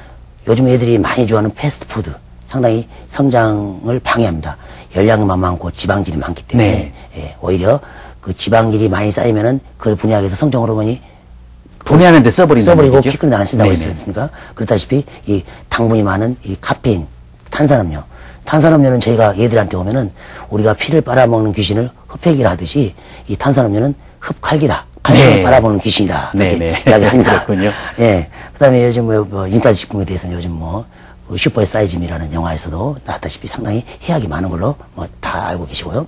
Speaker 2: 요즘 애들이 많이 좋아하는 패스트푸드 상당히 성장을 방해합니다. 열량만 많고 지방질이 많기 때문에
Speaker 1: 네.
Speaker 2: 예, 오히려 그 지방질이 많이 쌓이면은 그걸 분해하기 위해서 성장 호르몬이
Speaker 1: 분해하는 데 써버리는
Speaker 2: 키 크는 데 안 쓴다고 했지 않습니까? 그렇다시피 이 당분이 많은 이 카페인, 탄산음료. 탄산음료는 저희가 얘들한테 오면은 우리가 피를 빨아먹는 귀신을 흡혈귀라 하듯이 이 탄산음료는 흡칼기다. 칼슘을
Speaker 1: 네.
Speaker 2: 빨아먹는 귀신이다. 이렇게
Speaker 1: 네.
Speaker 2: 이야기를 합니다.
Speaker 1: 그렇군요.
Speaker 2: 예. 그 다음에 요즘 뭐 인탄식품에 대해서는 요즘 그 슈퍼 사이즈미라는 영화에서도 나왔다시피 상당히 해악이 많은 걸로 뭐 다 알고 계시고요.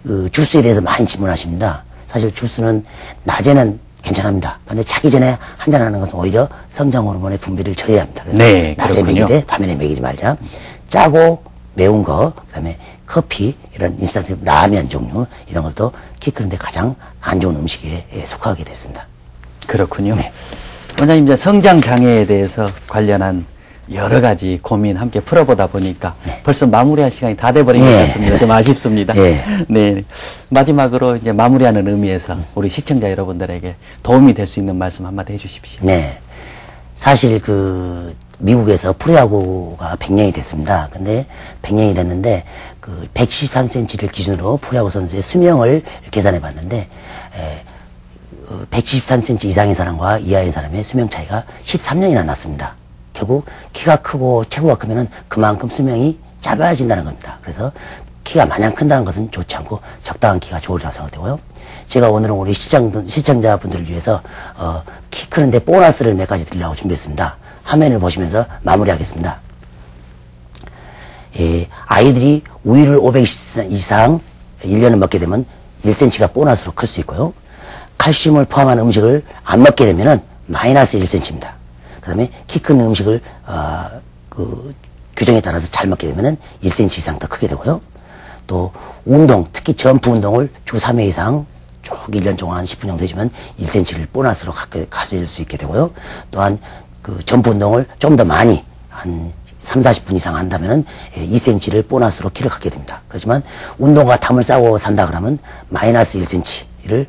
Speaker 2: 그 주스에 대해서 많이 질문하십니다. 사실 주스는 낮에는 괜찮습니다. 근데 자기 전에 한잔하는 것은 오히려 성장 호르몬의 분비를 저해합니다. 그래서
Speaker 1: 네,
Speaker 2: 낮에
Speaker 1: 그렇군요.
Speaker 2: 먹이되 밤에는 먹이지 말자. 짜고 매운 거, 그다음에 커피, 이런 인스턴트 라면 종류 이런 것도 키 크는데 가장 안 좋은 음식에 속하게 됐습니다.
Speaker 1: 그렇군요.
Speaker 2: 네.
Speaker 1: 원장님 이제 성장 장애에 대해서 관련한 여러 가지 고민 함께 풀어보다 보니까 벌써 마무리할 시간이 다 돼버린 것
Speaker 2: 네.
Speaker 1: 같습니다. 좀 아쉽습니다.
Speaker 2: 네.
Speaker 1: 네. 마지막으로 이제 마무리하는 의미에서 우리 시청자 여러분들에게 도움이 될 수 있는 말씀 한마디 해주십시오.
Speaker 2: 네. 사실 그 미국에서 프로야구가 100년이 됐습니다. 근데 100년이 됐는데 그 173cm를 기준으로 프로야구 선수의 수명을 계산해 봤는데 173cm 이상의 사람과 이하의 사람의 수명 차이가 13년이나 났습니다. 결국 키가 크고 체구가 크면은 그만큼 수명이 짧아진다는 겁니다. 그래서 키가 마냥 큰다는 것은 좋지 않고 적당한 키가 좋으리라고 생각되고요. 제가 오늘은 우리 시청자분들을 위해서 키 크는데 보너스를 몇 가지 드리려고 준비했습니다. 화면을 보시면서 마무리하겠습니다. 아이들이 우유를 500cc 이상 1년을 먹게 되면 1cm가 보너스로 클 수 있고요. 칼슘을 포함한 음식을 안 먹게 되면은 마이너스 1cm입니다. 그 다음에 키 큰 음식을 그 규정에 따라서 잘 먹게 되면은 1cm 이상 더 크게 되고요. 또 운동, 특히 점프 운동을 주 3회 이상 쭉 1년 동안 10분 정도 해주면 1cm를 보너스로 가질 수 있게 되고요. 또한 그 점프 운동을 좀 더 많이 한 3, 40분 이상 한다면은 2cm를 보너스로 키를 갖게 됩니다. 그렇지만 운동과 탐을 싸고 산다 그러면 마이너스 1cm를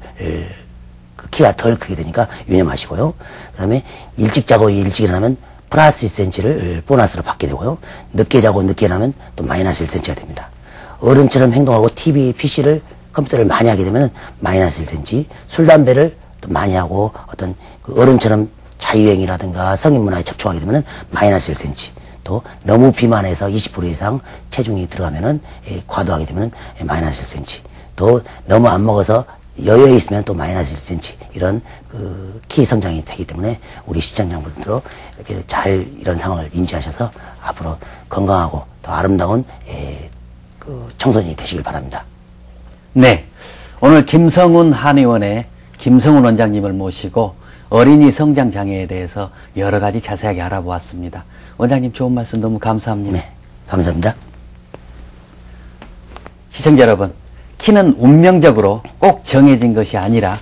Speaker 2: 그 키가 덜 크게 되니까 유념하시고요. 그 다음에 일찍 자고 일찍 일어나면 플러스 1cm를 보너스로 받게 되고요. 늦게 자고 늦게 일어나면 또 마이너스 1cm가 됩니다. 어른처럼 행동하고 TV, PC를 컴퓨터를 많이 하게 되면 마이너스 1cm, 술, 담배를 또 많이 하고 어떤 그 어른처럼 자유행위라든가 성인문화에 접촉하게 되면 마이너스 1cm, 또 너무 비만해서 20% 이상 체중이 들어가면은 과도하게 되면 마이너스 1cm, 또 너무 안 먹어서 여유에 있으면 또 마이너스 1cm, 이런 그 키 성장이 되기 때문에 우리 시청자분들도 이렇게 잘 이런 상황을 인지하셔서 앞으로 건강하고 더 아름다운 그 청소년이 되시길 바랍니다.
Speaker 1: 네, 오늘 김성훈 한의원의 김성훈 원장님을 모시고 어린이 성장 장애에 대해서 여러 가지 자세하게 알아보았습니다. 원장님 좋은 말씀 너무 감사합니다.
Speaker 2: 네, 감사합니다.
Speaker 1: 시청자 여러분, 키는 운명적으로 꼭 정해진 것이 아니라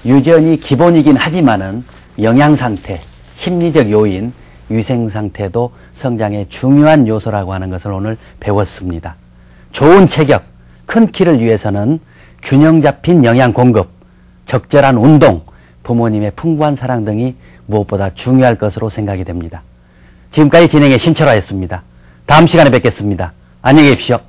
Speaker 1: 유전이 기본이긴 하지만은 영양 상태, 심리적 요인, 위생 상태도 성장의 중요한 요소라고 하는 것을 오늘 배웠습니다. 좋은 체격, 큰 키를 위해서는 균형 잡힌 영양 공급, 적절한 운동, 부모님의 풍부한 사랑 등이 무엇보다 중요할 것으로 생각이 됩니다. 지금까지 진행의 신철화였습니다. 다음 시간에 뵙겠습니다. 안녕히 계십시오.